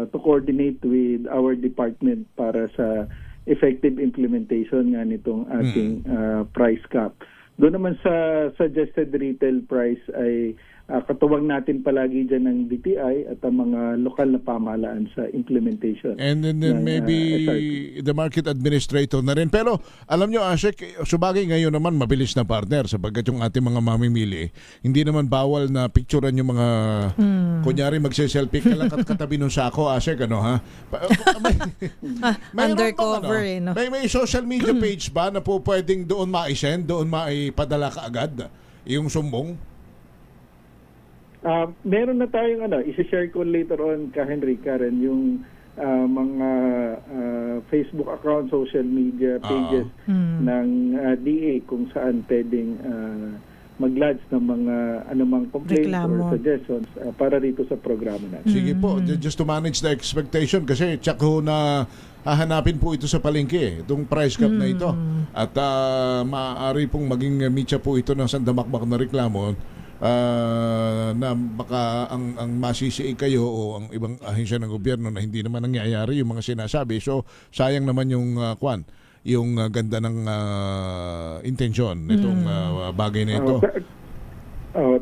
to coordinate with our department para sa effective implementation nga nitong ating price cap. Doon naman sa suggested retail price ay katuwang natin palagi dyan ng DTI at ang mga lokal na pamahalaan sa implementation. And then maybe SRP. the market administrator na rin. Pero alam nyo, Asek, subagay ngayon naman mabilis na partner sapagkat yung ating mga mamimili, hindi naman bawal na picturean yung mga, kunyari magse-selfie ka lang katabi ng sako, Asek, ano ha? Undercover no? May social media page ba na po pwedeng doon ma-send, doon maipadala ka agad yung sumbong? Meron na tayong isi-share ko later on ka Henry, Karen, yung mga Facebook account, social media pages ng DA kung saan pwedeng mag-lodge ng mga anumang complaints Reklamo. or suggestions para rito sa programa natin. Sige po, just to manage the expectation kasi tsak ho na hahanapin po ito sa palengke, itong price cap na ito. At maaari pong maging mitya po ito ng sandamakmak na reklamo na baka ang masisiig kayo o ang ibang ahensya ng gobyerno na hindi naman nangyayari yung mga sinasabi. So, sayang naman yung yung ganda ng intensyon nitong bagay na ito.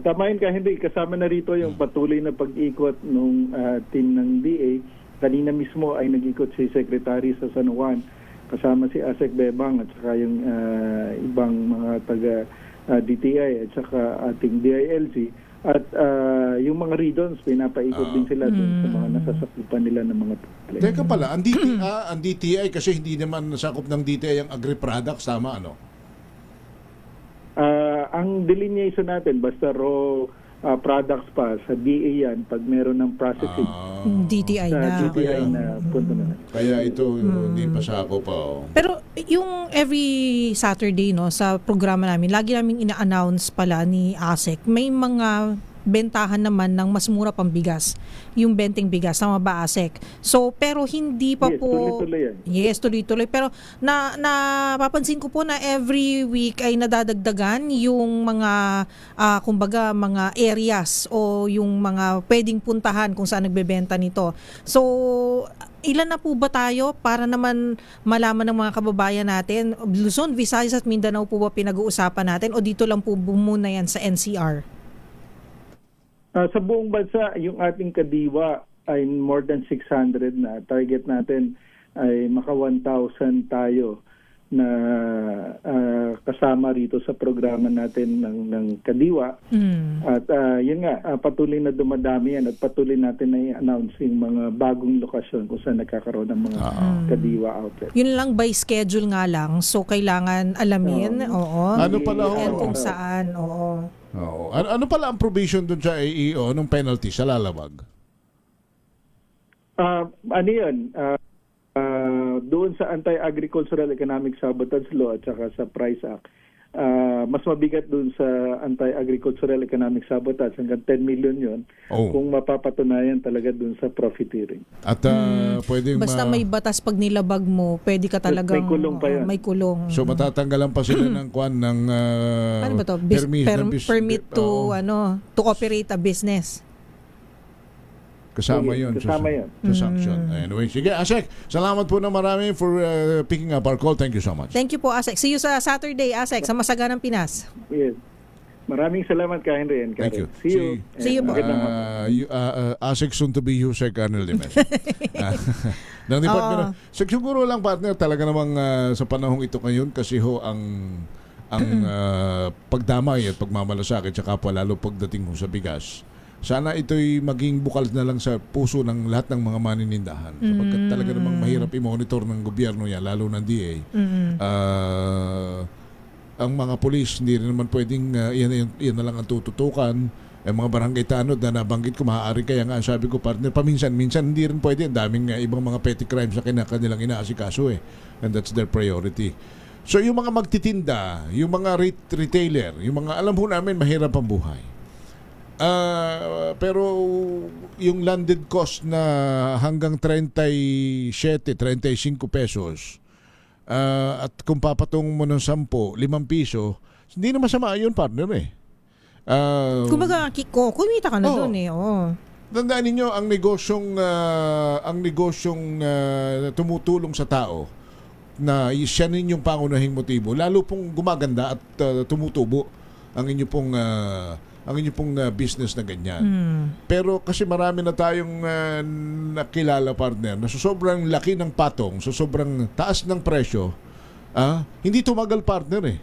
Tama yun ka, Henry. Kasama na rito yung patuloy na pag-ikot ng team ng DA. Kanina mismo ay nag-ikot si Secretary sa San Juan kasama si Asek Bebang at saka yung ibang mga taga DTI at saka ating DILG at yung mga regions pinapaikot din sila dun sa mga nasasakupan nila ng mga problema. Teka pala, ang DTI kasi hindi naman nasakop ng DTI ang agri-products, tama ano? Ang delineation natin basta raw products pa sa DA yan pag meron ng processing DTI na. DTI na punto na. Kaya ito hindi pa sakop pa. Pero yung every Saturday no sa programa namin, lagi naming ina-announce pala ni ASEC, may mga bentahan naman ng mas mura pang bigas. Yung benteng bigas, tama ba ASEC? So, pero hindi pa po... Tuloy-tuloy yan. Yes, tuloy-tuloy. Pero napapansin ko po na every week ay nadadagdagan yung mga, kumbaga, mga areas o yung mga pwedeng puntahan kung saan nagbebenta nito. So, ilan na po ba tayo para naman malaman ng mga kababayan natin? Luzon, Visayas at Mindanao po ba pinag-uusapan natin o dito lang po muna yan sa NCR? Sa buong bansa, yung ating kadiwa ay more than 600 na. Target natin ay maka 1,000 tayo na kasama rito sa programa natin ng kadiwa. At yun nga, patuloy na dumadami yan at patuloy natin na i-announce yung mga bagong lokasyon kung saan nagkakaroon ng mga kadiwa outlet. Yun lang by schedule nga lang. So, kailangan alamin. Oo. Ano pala And kung saan. Oo. Ano pala ang provision dun sa AEO ng penalty sa lalabag? Ano yun? Doon sa Anti-Agricultural Economic Sabotage Law at saka sa Price Act, mas mabigat doon sa Anti-Agricultural Economic Sabotage, hanggang 10 million yun kung mapapatunayan talaga doon sa profiteering. At pwedeng basta may batas pag nilabag mo, pwede ka talagang may kulong pa yan. May kulong. So matatanggalan pa sila ng ng ano ba to? Permit to to operate a business. Kasama yun. Kasama yun. Sa sanction. Anyway, sige, Asek, salamat po na marami for picking up our call. Thank you so much. Thank you po, Asek. See you sa Saturday, Asek, sa Masaganang Pinas. Yes. Maraming salamat ka, Henry. Thank you. See you. See you po. Asek soon to be Yusek Arnel Dimes. Ng department. Siguro lang, partner, talaga namang sa panahong ito ngayon kasi ho ang pagdamay at pagmamalasakit sa kapwa, lalo pagdating ho sa bigas. Sana ito'y maging bukal na lang sa puso ng lahat ng mga maninindahan. Sapagkat talaga namang mahirap i-monitor ng gobyerno yan, lalo ng DA. Ang mga polis, hindi rin naman pwedeng yan na lang ang tututukan. Ang mga barangay tanod na nabanggit ko, maaari kaya nga, sabi ko, partner, paminsan-minsan hindi rin pwede. Ang daming ibang mga petty crimes sa kanilang inaasikaso And that's their priority. So yung mga magtitinda, yung mga retailer, yung mga, alam ho namin, mahirap ang buhay. Pero yung landed cost na hanggang 37, 35 pesos at kung papatung mo ng 10, 5 piso, hindi na masama yun, partner kumbaga, kumita ka na doon Tandaan ninyo, ang negosyong tumutulong sa tao, na siya ninyong pangunahing motibo, lalo pong gumaganda at tumutubo ang inyo pong business na ganyan. Pero kasi marami na tayong nakilala, partner, na sa sobrang laki ng patong, sa sobrang taas ng presyo, hindi tumagal, partner eh.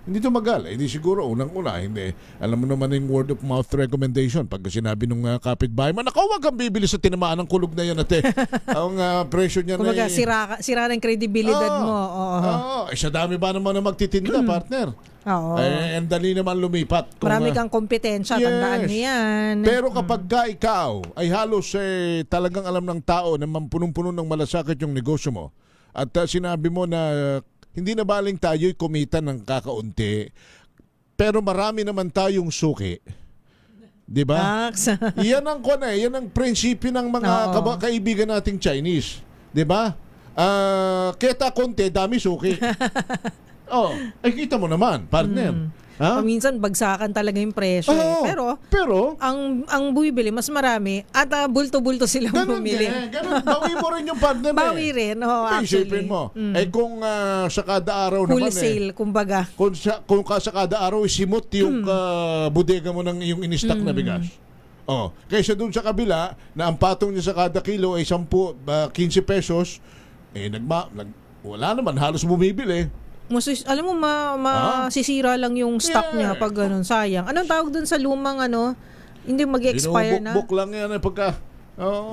Hindi tumagal. Hindi siguro, unang-una, hindi. Alam mo naman yung word of mouth recommendation. Pag sinabi nung kapitbahay mo, naku, wag kang bibili sa tinamaan ng kulog na yan, ate. Ang presyo niya Kumbaga, sira ng kredibilidad mo. Sa dami ba naman na magtitinda, partner? Oo. Ang dali naman lumipat. Marami kang kompetensya, tandaan mo yan. Pero kapag ikaw ay halos talagang alam ng tao na punong-puno ng malasakit yung negosyo mo, at sinabi mo na hindi na baling tayo'y kumita ng kakaunti, pero marami naman tayong suki. Di ba? Yan ang yan ang prinsipyo ng mga kaibigan nating Chinese. Di ba? Kita konti, dami suki. Ay kita mo naman, partner. Minsan bagsakan talaga yung presyo. Pero ang bumibili mas marami at bulto-bulto silang bumili. Ganun. Bawi mo rin yung partner. Bawi rin. Actually. Isipin mo. Kung sa kada araw naman wholesale, kumbaga. Kung sa kada araw simot yung bodega mo ng yung in-stock na bigas. Kaysa dun sa kabila na ang patong niya sa kada kilo ay 10, 15 pesos, wala naman, halos bumibili. Alam mo, masisira lang yung stock niya pag ganun. Sayang. Anong tawag dun sa lumang hindi mag-expire na? Binubukbuk lang yan pagka...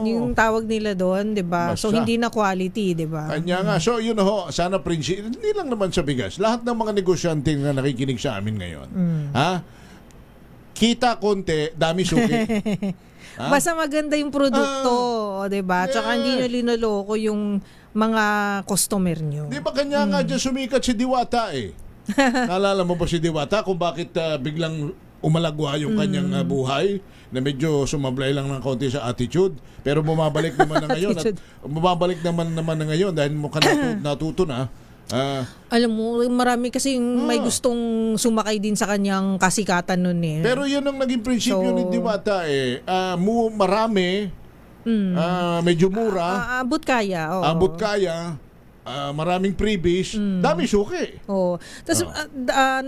Yung tawag nila doon, di ba? So, hindi na quality, di ba? Kanya nga. So, yun sana prinsipyo. Hindi lang naman sa bigas. Lahat ng mga negosyante na nakikinig sa amin ngayon. Kita konti, dami suki. Basta maganda yung produkto, di ba? Tsaka hindi nyo linaloko yung mga customer nyo. Di ba kanya nga dyan sumikat si Diwata eh? Naalala mo ba si Diwata kung bakit biglang umalagwa yung kanyang buhay? Na medyo sumablay lang ng konti sa attitude. Pero bumabalik naman na ngayon. Bumabalik naman na ngayon dahil mukhang natuto na. Alam mo, marami kasi may gustong sumakay din sa kanyang kasikatan nun eh. Pero yun ang naging prinsipyo ni Diwata eh. Marami, medyo mura. Abot kaya. Abot kaya. Maraming freebies. Dami suki. Tapos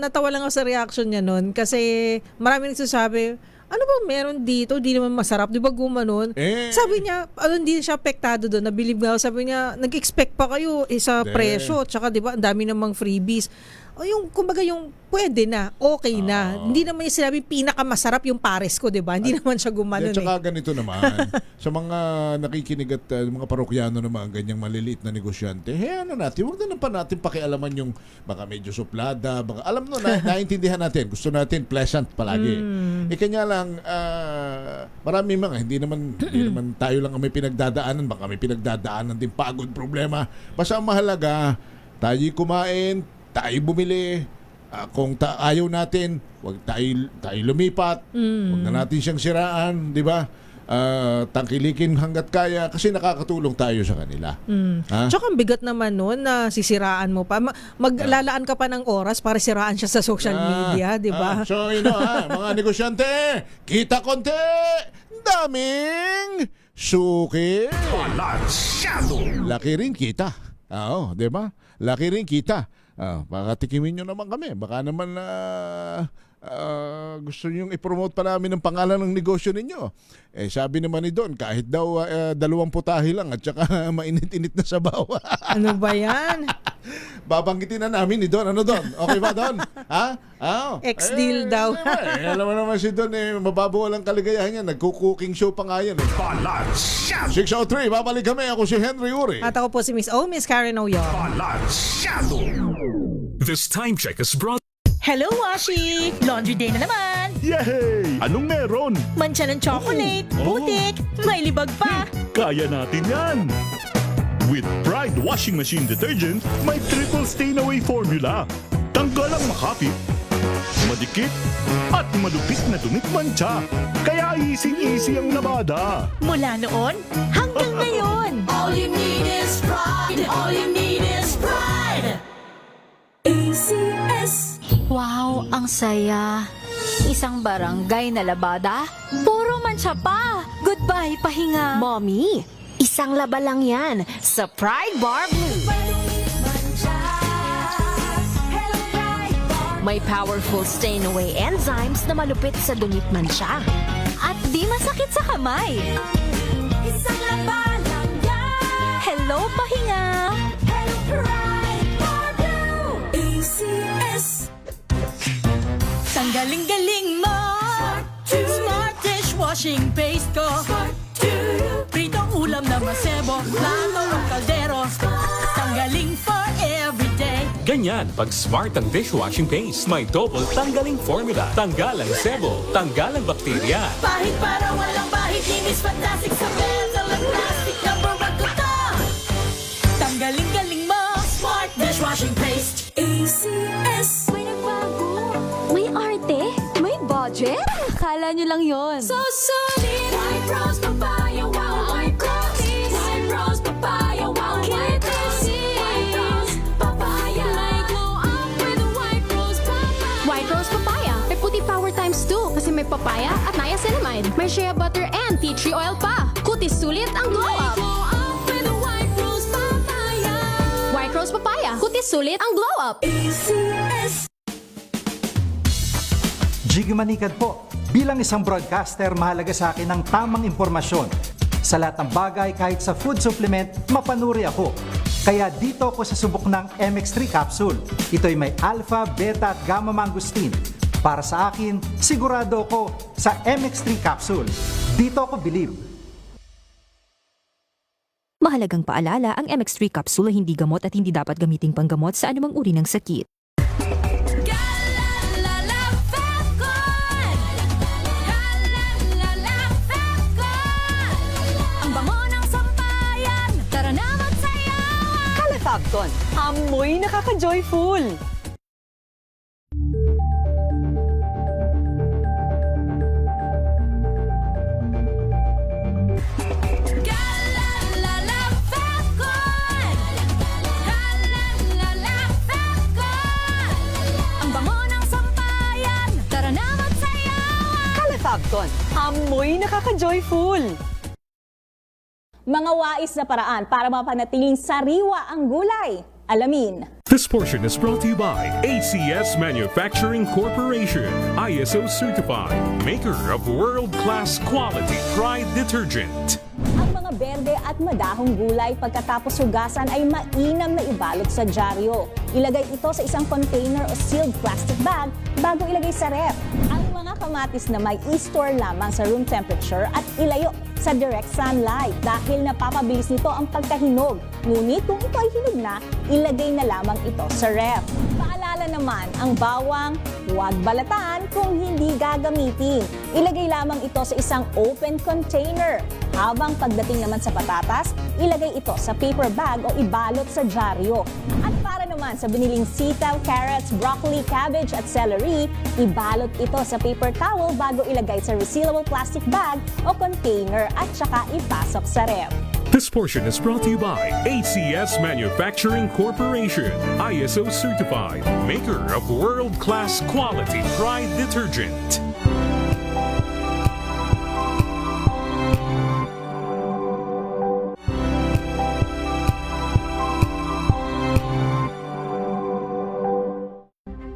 natawa lang ako sa reaction niya nun kasi marami nagsasabi, ano ba meron dito? Di naman masarap. Di ba gumanon? Sabi niya, hindi siya apektado doon. Nabilib nga ako. Sabi niya, nag-expect pa kayo sa presyo. Tsaka di ba, ang dami namang freebies. Kumbaga yung pwede na, okay na. Hindi naman yung sinabi pinakamasarap yung pares ko, di ba? Hindi naman siya gumanon. Tsaka ganito naman. Sa mga nakikinig at mga parokyano naman, ganyang maliliit na negosyante, natin, huwag na pa natin pakialaman yung baka medyo suplada, baka, alam mo, naintindihan natin. Gusto natin pleasant palagi. Kanya lang, marami mga, hindi naman tayo lang ang may pinagdadaanan, baka may pinagdadaanan din pagod, problema. Basta ang mahalaga, tayo kumain, tayo bumili. Kung ayaw natin, wag tayo lumipat. Wag na natin siyang siraan, di ba? Tangkilikin hanggat kaya kasi nakakatulong tayo sa kanila. Tsaka ang bigat naman noon na sisiraan mo pa. Maglalaan ka pa ng oras para siraan siya sa social media, di ba? So, mga negosyante, kita konti, daming suki. Laki rin kita. Di ba? Laki rin kita. Baka tikimin nyo naman kami. Baka naman gusto nyo i-promote pa namin ang pangalan ng negosyo ninyo. Sabi naman ni Don, kahit daw 2 putahe lang at saka mainit-init na sabaw. Ano ba yan? Babanggitin na namin ni Don. Ano Don? Okay ba Don? Ex-deal daw. Alam mo naman si Don, mababaw lang kaligayahan yan. Nagko-cooking show pa nga yan. 603, babalik kami. Ako si Henry Uri. At ako po si Miss Karen Oyo. This time check is brought. Hello, Washi! Laundry day na naman! Yay! Anong meron? Mancha ng chocolate, putik, may libag pa! Kaya natin yan! With Pride Washing Machine Detergent, may triple stain-away formula. Tanggal ang makapit, madikit, at malupit na dumit mancha. Kaya easy-easy ang labada. Mula noon hanggang ngayon! All you need is pride. All you need is pride. ACS. Wow, ang saya. Isang barangay na labada, puro mancha pa. Goodbye, pahinga. Mommy, isang laba lang yan sa Pride Bar Blue. May powerful stain-away enzymes na malupit sa dumi at mansya. At di masakit sa kamay. Isang labanan yan. Hello, pahinga! Hello, pride for blue. ACS. Tanggaling-galing mo. Smart dishwashing paste ko. Pritong ulam na masebo, plato o kaldero. Tanggaling for everyday. Ganyan pag smart ang dishwashing paste. May double tanggaling formula. Tanggal ang sebo, tanggal ang bakterya. Pahit para walang bahid, linis fantastic sa metal at plastic. Number 1 ko to. Tanggaling-galing mo. Smart dishwashing paste. ACS. May nagbago. May arte. May budget. Akala nyo lang yon. So solid. White rose papaya, wow, white rose. White rose papaya, wow, white rose. White rose papaya. May glow up with white rose papaya. White Rose Papaya. May puti power times 2 kasi may papaya at niacinamide. May shea butter and tea tree oil pa. Kutis sulit ang glow up. Glow up with white rose papaya. White Rose Papaya. Kutis sulit ang glow up. ACS. Jiggy Manikad po. Bilang isang broadcaster, mahalaga sa akin ang tamang impormasyon. Sa lahat ng bagay, kahit sa food supplement, mapanuri ako. Kaya dito ako sa subok ng MX3 capsule. Ito'y may alpha, beta at gamma mangosteen. Para sa akin, sigurado ako sa MX3 capsule. Dito ako believe. Mahalagang paalala, ang MX3 capsule ay hindi gamot at hindi dapat gamiting panggamot sa anumang uri ng sakit. Ang bango ng sampayan. Tara na magsayawan. Calefabcon, amoy nakaka-joyful. Ang bango ng sampayan. Tara na magsayawan. Calefabcon, amoy nakaka-joyful. Mga wais na paraan para mapanatiling sariwa ang gulay. Alamin. This portion is brought to you by ACS Manufacturing Corporation, ISO certified, maker of world-class quality Pride detergent. Ang mga berde at madahong gulay pagkatapos hugasan ay mainam na ibalot sa dyaryo. Ilagay ito sa isang container o sealed plastic bag bago ilagay sa ref. Ang mga kamatis na may i-store lamang sa room temperature at ilayo sa direct sunlight dahil napapabilis nito ang pagkahinog. Ngunit kung ito ay hinog na, ilagay na lamang ito sa ref. Paalala naman, ang bawang, huwag balatan kung hindi gagamitin. Ilagay lamang ito sa isang open container. Habang pagdating naman sa patatas, ilagay ito sa paper bag o ibalot sa dyaryo. At para naman sa biniling sitaw, carrots, broccoli, cabbage at celery, ibalot ito sa paper towel bago ilagay sa resealable plastic bag o container at saka ipasok sa ref. This portion is brought to you by ACS Manufacturing Corporation, ISO certified, maker of world-class quality Pride detergent.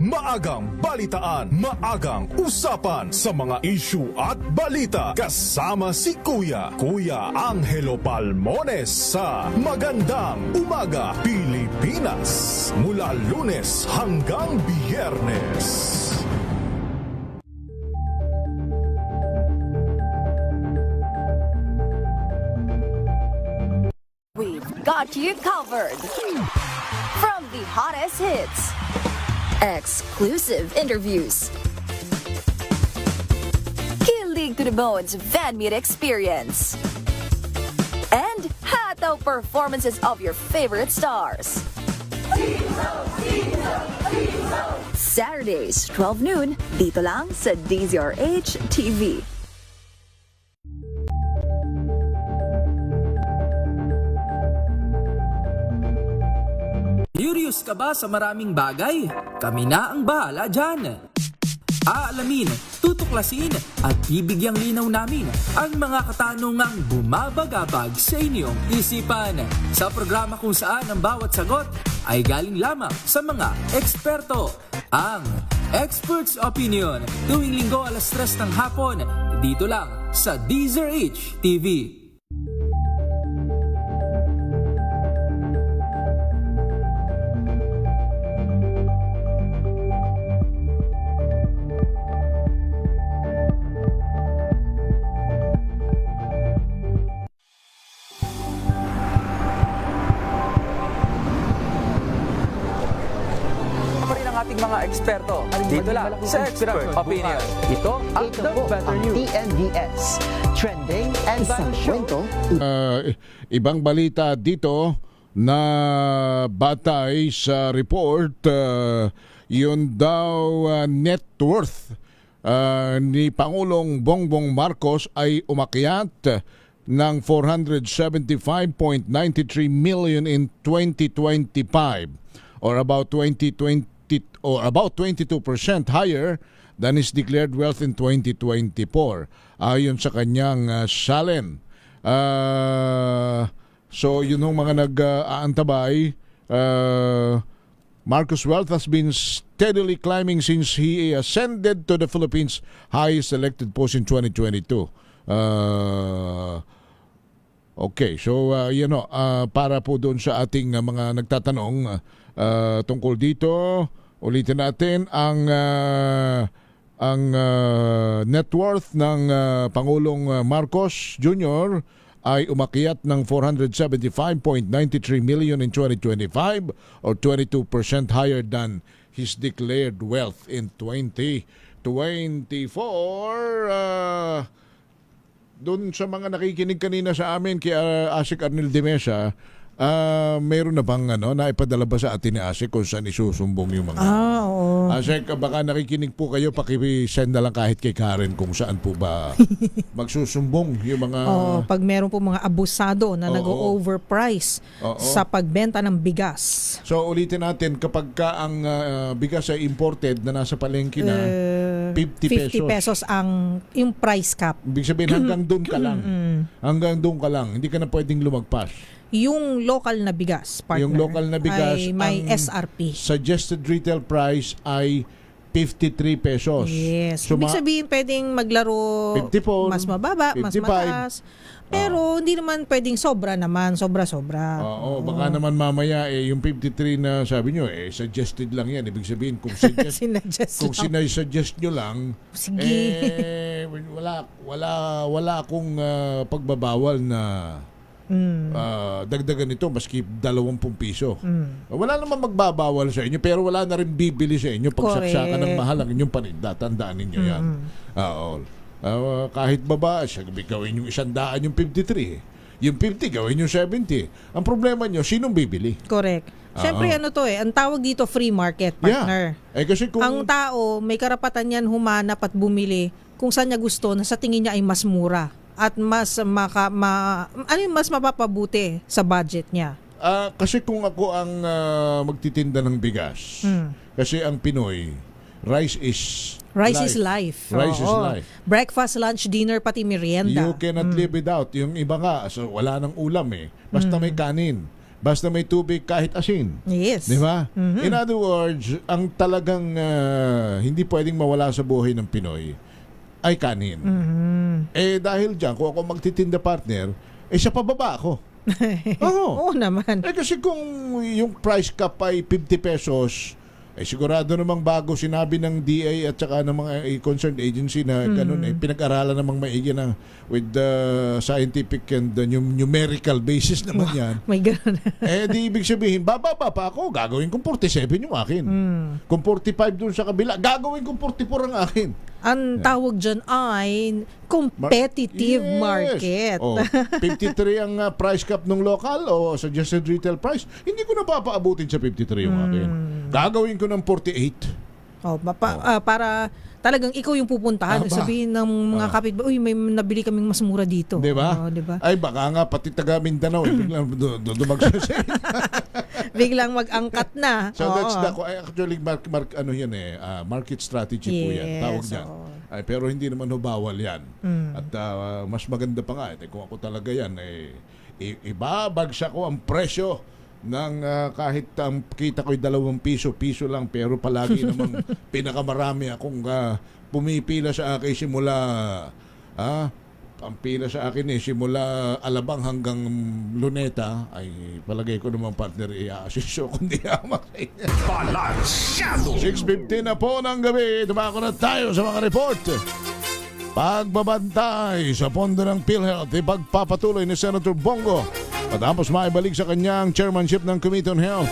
Maagang balitaan, maagang usapan sa mga issue at balita. Kasama si Kuya Angelo Palmones sa Magandang Umaga Pilipinas. Mula Lunes hanggang Biyernes. We've got you covered. From the hottest hits, exclusive interviews, kilig to the bones fan meet experience, and hataw performances of your favorite stars. Saturdays, 12 noon, dito lang sa DZRH TV. Curious ka ba sa maraming bagay? Kami na ang bahala dyan. Aalamin, tutuklasin at bibigyang linaw namin ang mga katanungang bumabagabag sa inyong isipan. Sa programa kung saan ang bawat sagot ay galing lamang sa mga eksperto. Ang Experts Opinion, tuwing linggo 3:00 ng hapon, dito lang sa DZRH TV. Pa rin ang ating mga eksperto. Dito lang sa Expert Opinion. Ito ang The Better News. TNDS. Trending and kwento. Ibang balita dito na batay sa report, yun daw net worth ni Pangulong Bongbong Marcos ay umakyat ng 475.93 million in 2025 or about 22% higher than his declared wealth in 2024 ayon sa kanyang salin. So yun yung mga nag-aantabay. Marcos' wealth has been steadily climbing since he ascended to the Philippines' highest elected post in 2022. Okay, so para po doon sa ating mga nagtatanong tungkol dito, ulitin natin ang net worth ng Pangulong Marcos Jr. ay umakyat ng 475.93 million in 2025 or 22% higher than his declared wealth in 2024. Doon sa mga nakikinig kanina sa amin kay Asik Arnel de Mesa, mayroon na bang naipadala ba sa atin ni Asik kung saan isusumbong yung mga oo. Asik, baka nakikinig po kayo, pakisend na lang kahit kay Karen kung saan po ba magsusumbong yung mga pag meron po mga abusado na nag-overprice sa pagbenta ng bigas. So ulitin natin, kapag ka ang bigas ay imported na nasa palengke na 50 pesos ang yung price cap. Ibig sabihin hanggang doon ka lang. Hanggang doon ka lang. Hindi ka na pwedeng lumagpas. Yung local na bigas, partner, yung local na bigas ay may SRP. Suggested retail price ay 53 pesos. Yes. So, ibig sabihin pwedeng maglaro 54, mas mababa, 55. mas mataas. Pero hindi naman pwedeng sobra naman, sobra-sobra. Oo, baka naman mamaya yung 53 na sabi nyo suggested lang yan. Ibig sabihin kung sinasuggest nyo lang, sige. wala akong pagbabawal na dagdagan ito maski 20 piso. Wala naman magbabawal sa inyo, pero wala na rin bibili sa inyo pag saksakan ng mahal ang inyong paninda. Tandaan ninyo yan. Kahit baba, gawin yung 100 yung 53. Yung 50 gawin yung 70. Ang problema nyo, sinong bibili? Correct. Siyempre ang tawag dito free market, partner. Yeah. Kasi kung ang tao may karapatan yan humanap at bumili kung saan niya gusto na sa tingin niya ay mas mura at mas mas mapapabuti sa budget niya. Kasi kung ako ang magtitinda ng bigas, kasi ang Pinoy, rice is life. Rice is life. Breakfast, lunch, dinner, pati merienda. You cannot live without. Yung iba nga, so wala nang ulam basta may kanin. Basta may tubig kahit asin. Yes. Di ba? In other words, ang talagang hindi pwedeng mawala sa buhay ng Pinoy ay kanin. Dahil dyan, kung ako magtitinda, partner, sa pababa ako. Oo naman. Kasi kung yung price cap ay 50 pesos, sigurado namang bago sinabi ng DA at saka ng mga concerned agency na ganun, pinag-aralan namang maigi na with the scientific and the numerical basis naman yan. May ganun. Di ibig sabihin, bababa pa ako, gagawin kong 47 yung akin. Kung 45 dun sa kabila, gagawin kong 44 ang akin. Ang tawag dyan ay competitive market. 53 ang price cap ng local o suggested retail price. Hindi ko na papaabutin sa 53 yung akin. Gagawin ko ng 48. Para talagang ikaw yung pupuntahan. Sabihin ng mga kapitbahay, may nabili kaming mas mura dito. Diba? Diba? Ay, baka nga pati taga Mindanao, biglang dumagsasin. Biglang mag-angkat na. So that's actually market strategy po yan. Tawag niyan. Pero hindi naman bawal yan. At mas maganda pa nga, kung ako talaga yan, ibabagsak ko ang presyo kahit ang kita ko'y 2 piso lang, pero palagi namang pinakamarami akong pumipila sa akin simula ang pila sa akin simula Alabang hanggang Luneta, ay palagay ko naman, partner, i-assist kundi Balansyado! 6:15 na po ng gabi. Dumako na tayo sa mga report. Pagbabantay sa pondo ng PhilHealth, ipagpapatuloy ni Senator Bongo matapos maibalik sa kanyang chairmanship ng Committee on Health.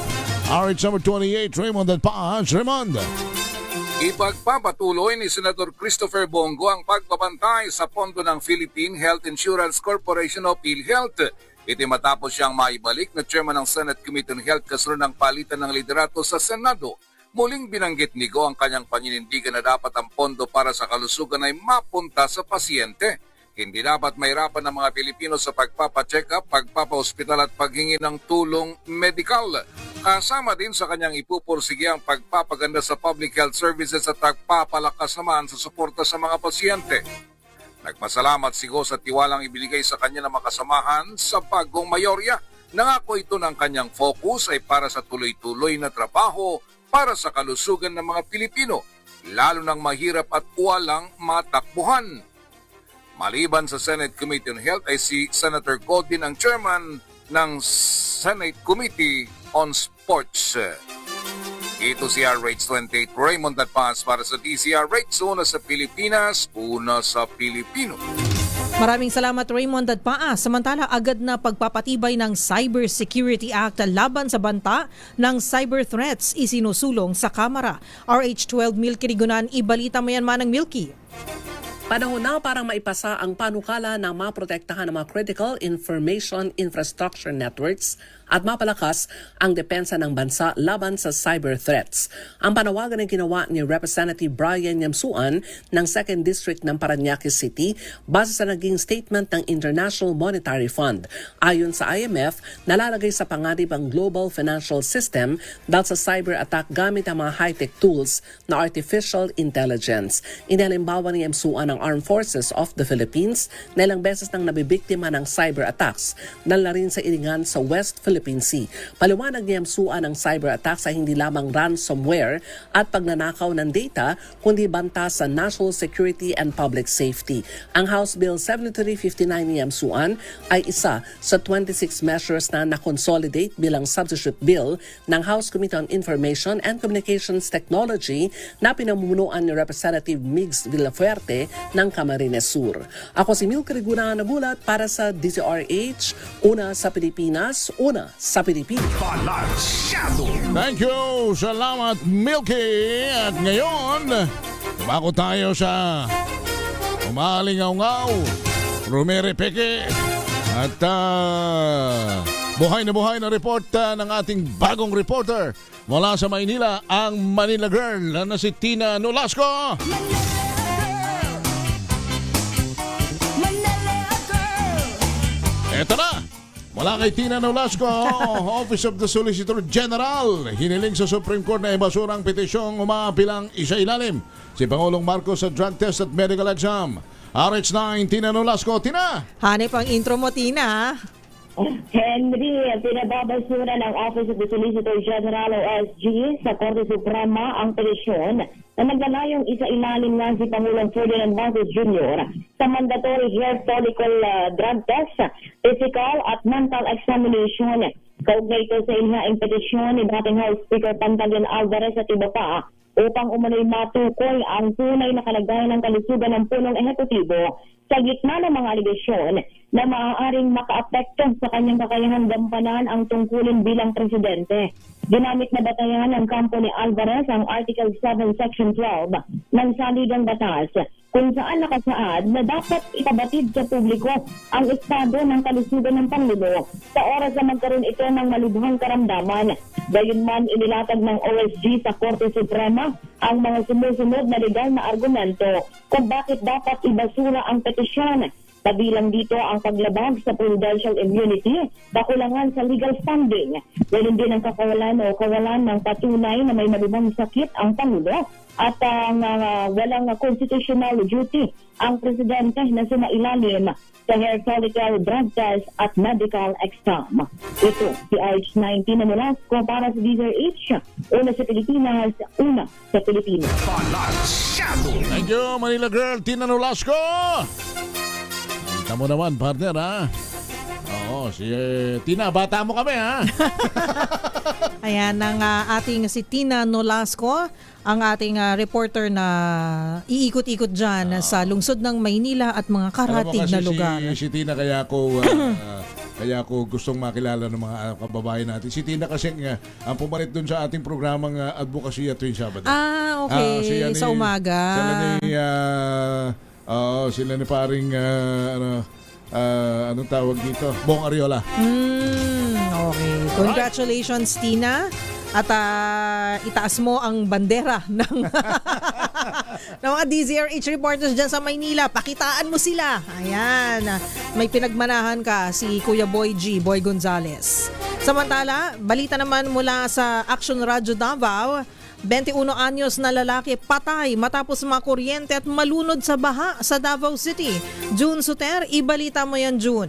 RH number 28, Raymond at Paas. Raymond. Ipagpapatuloy ni Senator Christopher Bongo ang pagbabantay sa pondo ng Philippine Health Insurance Corporation o PhilHealth. Ito matapos siyang maibalik na chairman ng Senate Committee on Health kasunod ng palitan ng liderato sa Senado. Muling binanggit ni Go ang kanyang paninindigan na dapat ang pondo para sa kalusugan ay mapunta sa pasyente. Hindi dapat mahirapan ng mga Pilipino sa pagpapacheck up, pagpapahospital at paghingi ng tulong medikal. Kasama din sa kanyang ipupursige ang pagpapaganda sa public health services at pagpapalakas naman sa suporta sa mga pasyente. Nagpasalamat si Go sa tiwalang ibinigay sa kanya ng makasamahan sa bagong mayorya. Nangako ito ng kanyang focus ay para sa tuloy-tuloy na trabaho para sa kalusugan ng mga Pilipino, lalo ng mahirap at walang matakbuhan. Maliban sa Senate Committee on Health ay si Senator Go din ang chairman ng Senate Committee on Sports. Ito si RH28 Raymond at Paz para sa DCRH. Una sa Pilipinas, una sa Pilipino. Maraming salamat Raymond at Paa. Samantala, agad na pagpapatibay ng Cybersecurity Act laban sa banta ng cyber threats isinusulong sa Kamara. RH12 Milky Rigunan, ibalita mo yan manang Milky. Panahon na para maipasa ang panukala na maprotektahan ng mga critical information infrastructure networks at mapalakas ang depensa ng bansa laban sa cyber threats. Ang panawagan ay ginawa ni Representative Brian Yamsuan ng 2nd District ng Parañaque City base sa naging statement ng International Monetary Fund. Ayon sa IMF, nalalagay sa panganib ang global financial system dahil sa cyber attack gamit ang mga high-tech tools na artificial intelligence. Inalimbawa ni Yamsuan ang Armed Forces of the Philippines na ilang beses nang nabibiktima ng cyber attacks, dahil na rin sa iringan sa West Philippine Sea. Paliwanag ni Yamsuan ang cyber attacks ay hindi lamang ransomware at pagnanakaw ng data, kundi banta sa national security and public safety. Ang House Bill 7359 ni Yamsuan ay isa sa 26 measures na nakonsolidate bilang substitute bill ng House Committee on Information and Communications Technology na pinamunuan ni Representative Migs Villafuerte ng Camarines Sur. Ako si Milky Rigunan na bulat para sa DZRH, una sa Pilipinas, una sa Pilipinas. Balansyado! Thank you! Salamat, Milky! At ngayon, tumako tayo sa Umalingaw-ngaw, Rumere Peke, at buhay na report ng ating bagong reporter mula sa Maynila, ang Manila Girl na si Tina Nolasco. Eto na! Mula kay Tina Nolasco, Office of the Solicitor General, hiniling sa Supreme Court na ibasura ang petisyong umaapilang isa-ilalim si Pangulong Marcos sa drug test at medical exam. RH9, Tina Nolasco. Tina! Hanip ang intro mo, Tina. Henry, pinababasura ng Office of the Solicitor General o OSG sa Korte Suprema ang petisyon na naglalayong isa-ilalim nga si Pangulong Ferdinand Marcos Jr. sa mandatory hair follicle drug test, physical at mental examination. Kaugnay ito sa ilhaing petisyon ni dating House Speaker Pantaleon Alvarez at iba pa upang umano'y matukoy ang tunay na kalagayan ng kalusugan ng punong ehekutibo sa gitna ng mga aligasyon na maaaring makaapekto sa kanyang kakayahan gampanan ang tungkulin bilang presidente. Ginamit na batayan ng kampo ni Alvarez ang Article 7 Section 12 ng Saligang Batas kung saan nakasaad na dapat ipabatid sa publiko ang estado ng kalusugan ng Pangulo sa oras na magkaroon ito ng malubhang karamdaman. Gayunman, inilatag ng OSG sa Korte Suprema ang mga sumusunod na legal na argumento kung bakit dapat ibasura ang petisyon. Kabilang dito ang paglabag sa presidential immunity, kakulangan sa legal standing, ganun din ang kawalan ng patunay na may malubhang sakit ang Pangulo at ang walang constitutional duty ang presidente na sumailalim sa hair follicle drug test at medical exam. Ito si RH19 na Nolasco para sa DZRH, una sa Pilipinas, una sa Pilipinas. Thank you, Manila girl, Tina Nolasco. Kita mo naman, partner, ha? Oo, si Tina, bata mo kami, ha? Ayan ang ating si Tina Nolasco, ang ating reporter na iikot-ikot dyan sa lungsod ng Maynila at mga karatig na lugar. Si Tina, kaya ako gustong makilala ng mga kababayan natin. Si Tina kasi ang pumalit dun sa ating programang advocacy at tuwing Sabado. Okay. Sa umaga. Sila ni paring anong tawag dito? Bong Ariola. Okay. Congratulations, Tina. At itaas mo ang bandera ng mga DZRH reporters dyan sa Maynila. Pakitaan mo sila. Ayan. May pinagmanahan ka, si Kuya Boy Gonzales. Samantala, balita naman mula sa Action Radio Davao, 21 anyos na lalaki patay matapos makuryente at malunod sa baha sa Davao City. June Suter, ibalita mo yan, June.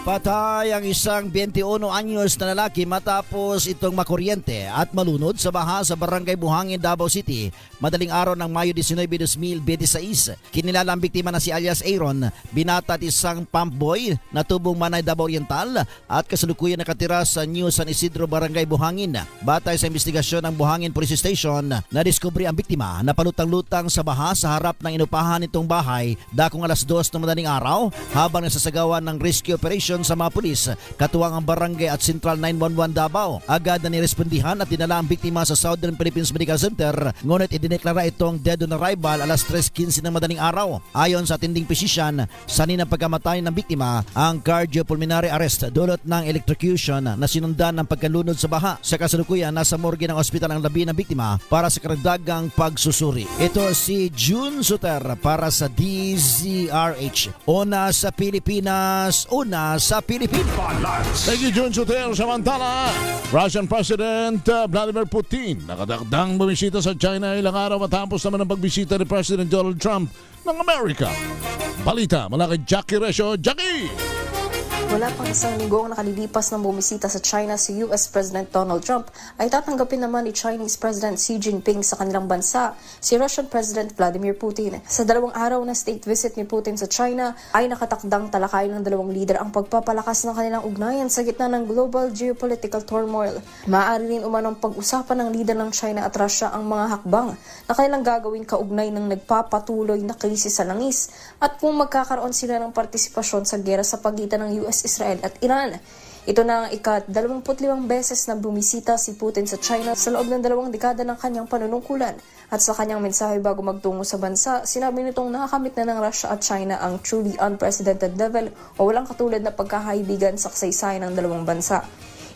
Patay ang isang 21 anyos na lalaki matapos itong makuryente at malunod sa baha sa Barangay Buhangin, Davao City, madaling araw ng Mayo 19, 2026. Kinilala ang biktima na si alias Aaron, binata at isang pump boy na tubong Manay, Davao Oriental at kasalukuyan nakatira sa New San Isidro, Barangay Buhangin. Batay sa investigasyon ng Buhangin Police Station, nadiskubre ang biktima na palutang-lutang sa baha sa harap ng inupahan nitong bahay dakong alas 2 ng madaling araw habang nasasagawa ng rescue operation sa mga pulis, katuwang ang barangay at Central 911 Davao. Agad na nirespondihan at dinala ang biktima sa Southern Philippines Medical Center, ngunit idineklara itong dead on arrival alas 3:15 ng madaling araw. Ayon sa attending physician, sanhi ng pagkamatay ng biktima ang cardiopulmonary arrest dulot ng electrocution na sinundan ng pagkalunod sa baha. Sa kasalukuyan, nasa morgue ng ospital ang labi ng biktima para sa karagdagang pagsusuri. Ito si June Suter para sa DZRH. Una sa Pilipinas, una sa Pilipinas. Thank you, June Suter. Samantala, Russian President Vladimir Putin nakadakdang bumisita sa China ilang araw matapos naman ang pagbisita ni President Donald Trump ng Amerika. Balita mula kay Jackie Resio. Jackie! Wala pang isang linggo ang nakalilipas ng bumisita sa China si US President Donald Trump ay tatanggapin naman ni Chinese President Xi Jinping sa kanilang bansa si Russian President Vladimir Putin. Sa 2 araw na state visit ni Putin sa China ay nakatakdang talakayin ng dalawang leader ang pagpapalakas ng kanilang ugnayan sa gitna ng global geopolitical turmoil. Maaari rin umanong pag-usapan ng leader ng China at Russia ang mga hakbang na kanilang gagawin kaugnay ng nagpapatuloy na krisis sa langis at kung magkakaroon sila ng partisipasyon sa gera sa pagitan ng US, Israel at Iran. Ito na ang ika-25 beses na bumisita si Putin sa China sa loob ng 2 dekada ng kanyang panunungkulan. At sa kanyang mensahe bago magtungo sa bansa, sinabi nitong nakakamit na ng Russia at China ang truly unprecedented level o walang katulad na pagkakaibigan sa kasaysayan ng dalawang bansa.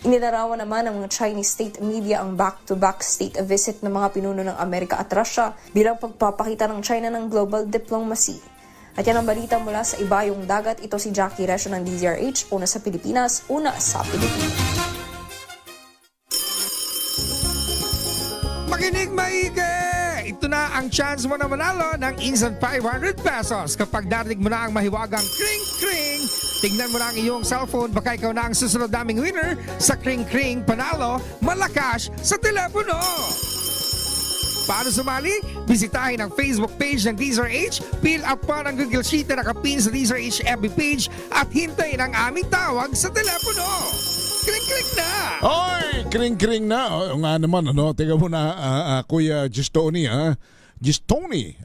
Inilarawan naman ng mga Chinese state media ang back-to-back state visit ng mga pinuno ng Amerika at Russia bilang pagpapakita ng China ng global diplomacy. At yan ang balita mula sa ibayong dagat. Ito si Jackie Resio ng DZRH, una sa Pilipinas, una sa Pilipinas. Makinig maigi! Ito na ang chance mo na manalo ng instant 500 pesos kapag narinig mo na ang mahiwagang kring-kring. Tingnan mo na ang iyong cellphone, baka ikaw na ang susunod naming winner sa kring-kring panalo malakas sa telepono. Paano sumali? Bisitahin ang Facebook page ng DZRH, fill up pa ng Google Sheet na nakapin sa DZRH FB page at hintayin ang aming tawag sa telepono. Kring-kring na! Oy! Kring-kring na! O nga naman, ano? Teka muna, Kuya Gistoni, ha? Gistoni.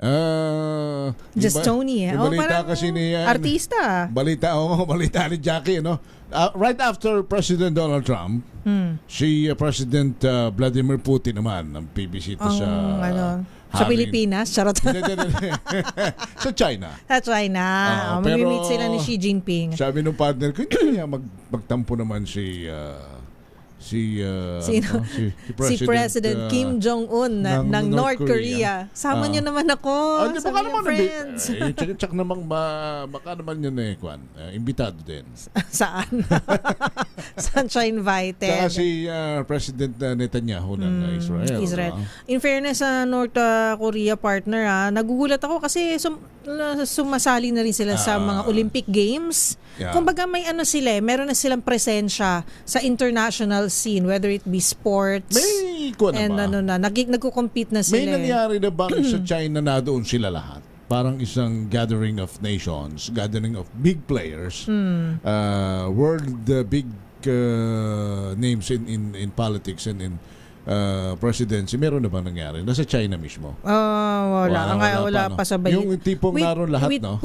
Gistoni, yung balita kasi ni... artista. Balita ni Jackie, no? Right after President Donald Trump, si President Vladimir Putin naman ang bibisita sa... sa Pilipinas? Charot. Sa China. Sa China. Mamimit sila ni Xi Jinping. Sabi ng partner ko, kaya magtampo naman si Sino? Si President Kim Jong-un ng North Korea. Sama niyo naman ako. Di ba Sabi niya, friends. Check namang baka naman yun Kwan. Imbitado din. Saan? Saan siya invited? Saka si President Netanyahu ng Israel. Israel. Diba? In fairness sa North Korea partner, nagugulat ako kasi sumasali na rin sila sa mga Olympic Games. Yeah. Kumbaga may sila, meron na silang presensya sa international scene, whether it be sports. May nagko-compete na sila. May nangyari na bang sa China na doon sila lahat? Parang isang gathering of nations, gathering of big players, world big names in politics and in presidency. Meron na ba nangyari? Nasa China mismo? Wala pa sabay. Yung tipong naroon lahat, no?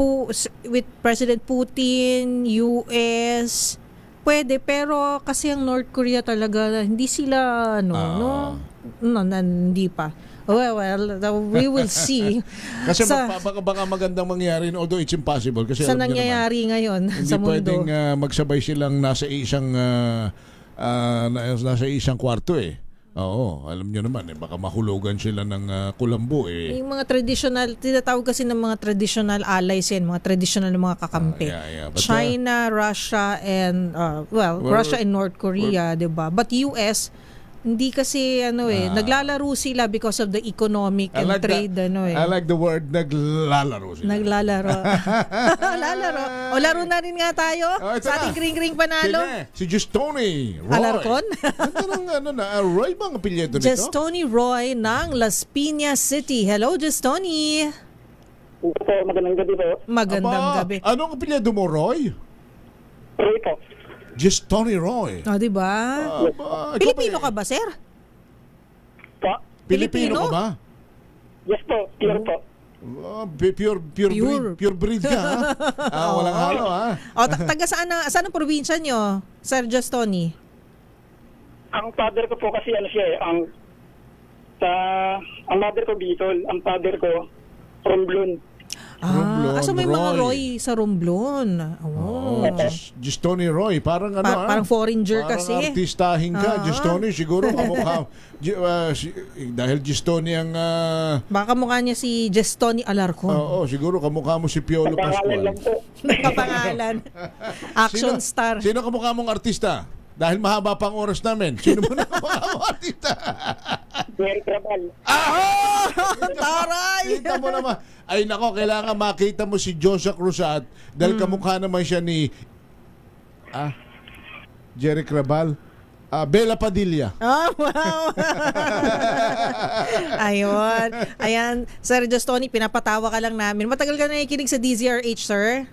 With President Putin, US, pwede, pero kasi ang North Korea talaga, hindi sila, hindi pa. Well, we will see. Kasi baka magandang mangyari, although it's impossible. Kasi sa nangyayari ngayon sa mundo. Hindi pwedeng magsabay silang nasa isang kwarto Oo, alam niyo naman baka mahulugan sila ng kulambo Yung mga traditional, tinatawag kasi ng mga traditional allies yan, mga traditional mga kakampi. But, China, Russia, and Russia and North Korea, 'di ba? But US, hindi kasi naglalaro sila because of the economic and trade I like the word naglalaro sila. Naglalaro. Lalaro. O laro na rin nga tayo sa ating kring-kring panalo. Si Justoni Roy. Alarcon? Roy bang apelyido nito? Justoni Roy ng Las Piñas City. Hello, Justoni. Magandang gabi po. Magandang gabi. Anong apelyido mo, Roy? Roy po. Just Tony Roy. Di ba? Pilipino ka ba, sir? Pa? Pilipino ka ba? Yes po, pure po. Pure breed ka, ha? Walang halo, ha? Taga saan ang probinsya nyo, Sir Justoni? Ang father ko po kasi ang mother ko Bicol, ang father ko Romblon. So may mga Roy sa Romblon. Justoni Roy, parang parang foreigner parang kasi. Parang artistahin ka, Justoni, siguro kamukha. Dahil Justoni ang baka mukha niya si Justoni Alarcon. Oo, siguro kamukha mo si Piolo Pascual. Kapangalan. Action star. Sino kamukha mong artista? Dahil mahaba pang oras namin. Sino mo na kamukha mong artista? Jerry Crabal. Taray! Kita mo naman. Ay nako, kailangan makita mo si Joshua Cruzat dahil kamukha naman siya ni Jerry Crabal. Bella Padilla. Wow! Ayun. Ayan, Sir Justoni, pinapatawa ka lang namin. Matagal ka na nakikinig sa DZRH, sir?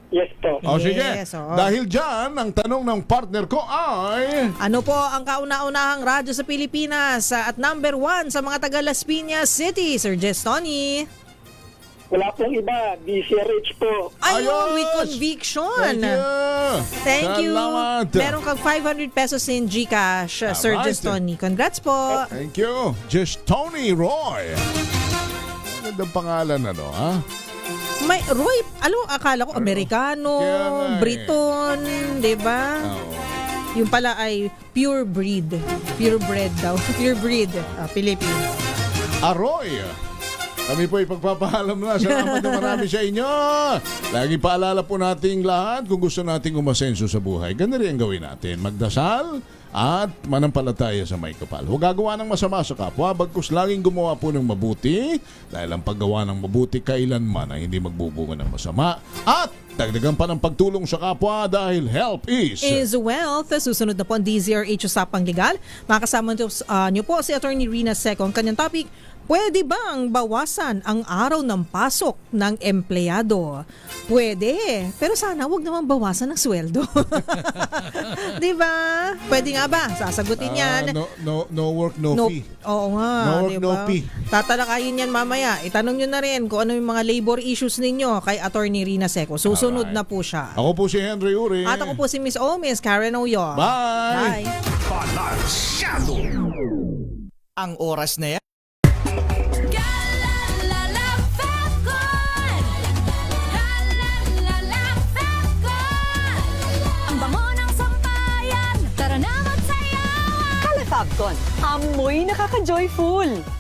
Yes po. Sige. Dahil dyan, ang tanong ng partner ko ay... Ano po ang kauna-unahang radyo sa Pilipinas at number 1 sa mga taga Las Piñas City, Sir Justoni? Wala pong iba, DZRH po. Ayun, with conviction. Thank you. Salamat. Meron kang 500 pesos in GCash, Sir Justoni. Congrats po. Thank you. Justoni Roy. Magandang pangalan, ha? May Roy, akala ko Amerikano, Briton, 'di ba? Yung pala ay pure breed. Pure breed daw. Pure breed, Philippine. Aroy. Kami po ipagpapaalam na. Salamat na marami sa inyo. Lagi paalala po nating lahat kung gusto nating umasenso sa buhay. Ganun rin ang gawin natin. Magdasal at manampalataya sa may kapal. Huwag gagawa ng masama sa kapwa, bagkus laging gumawa po ng mabuti dahil ang paggawa ng mabuti kailanman ay hindi magbubunga ng masama at dagdagan pa ng pagtulong sa kapwa dahil help is wealth. Susunod na po ang DZRH Usapang Legal. Makasama niyo po si Attorney Rina Seco. Ang kanyang topic, pwede bang bawasan ang araw ng pasok ng empleyado? Pwede, pero sana wag naman bawasan ang sweldo. Di ba? Pwede nga ba? Sasagutin yan. No work, no fee. Oo nga. No work, diba? no fee. Tatalakayin yan mamaya. Itanong nyo na rin kung ano yung mga labor issues ninyo kay Attorney Rina Seco. Susunod na po siya. Ako po si Henry Uri. At ako po si Miss Miss Karen Oyo. Bye! Palasyado! Ang oras na yan. Ang bango ng sampayan, tara na magsaya. Hamilton, amoy nakaka-joyful.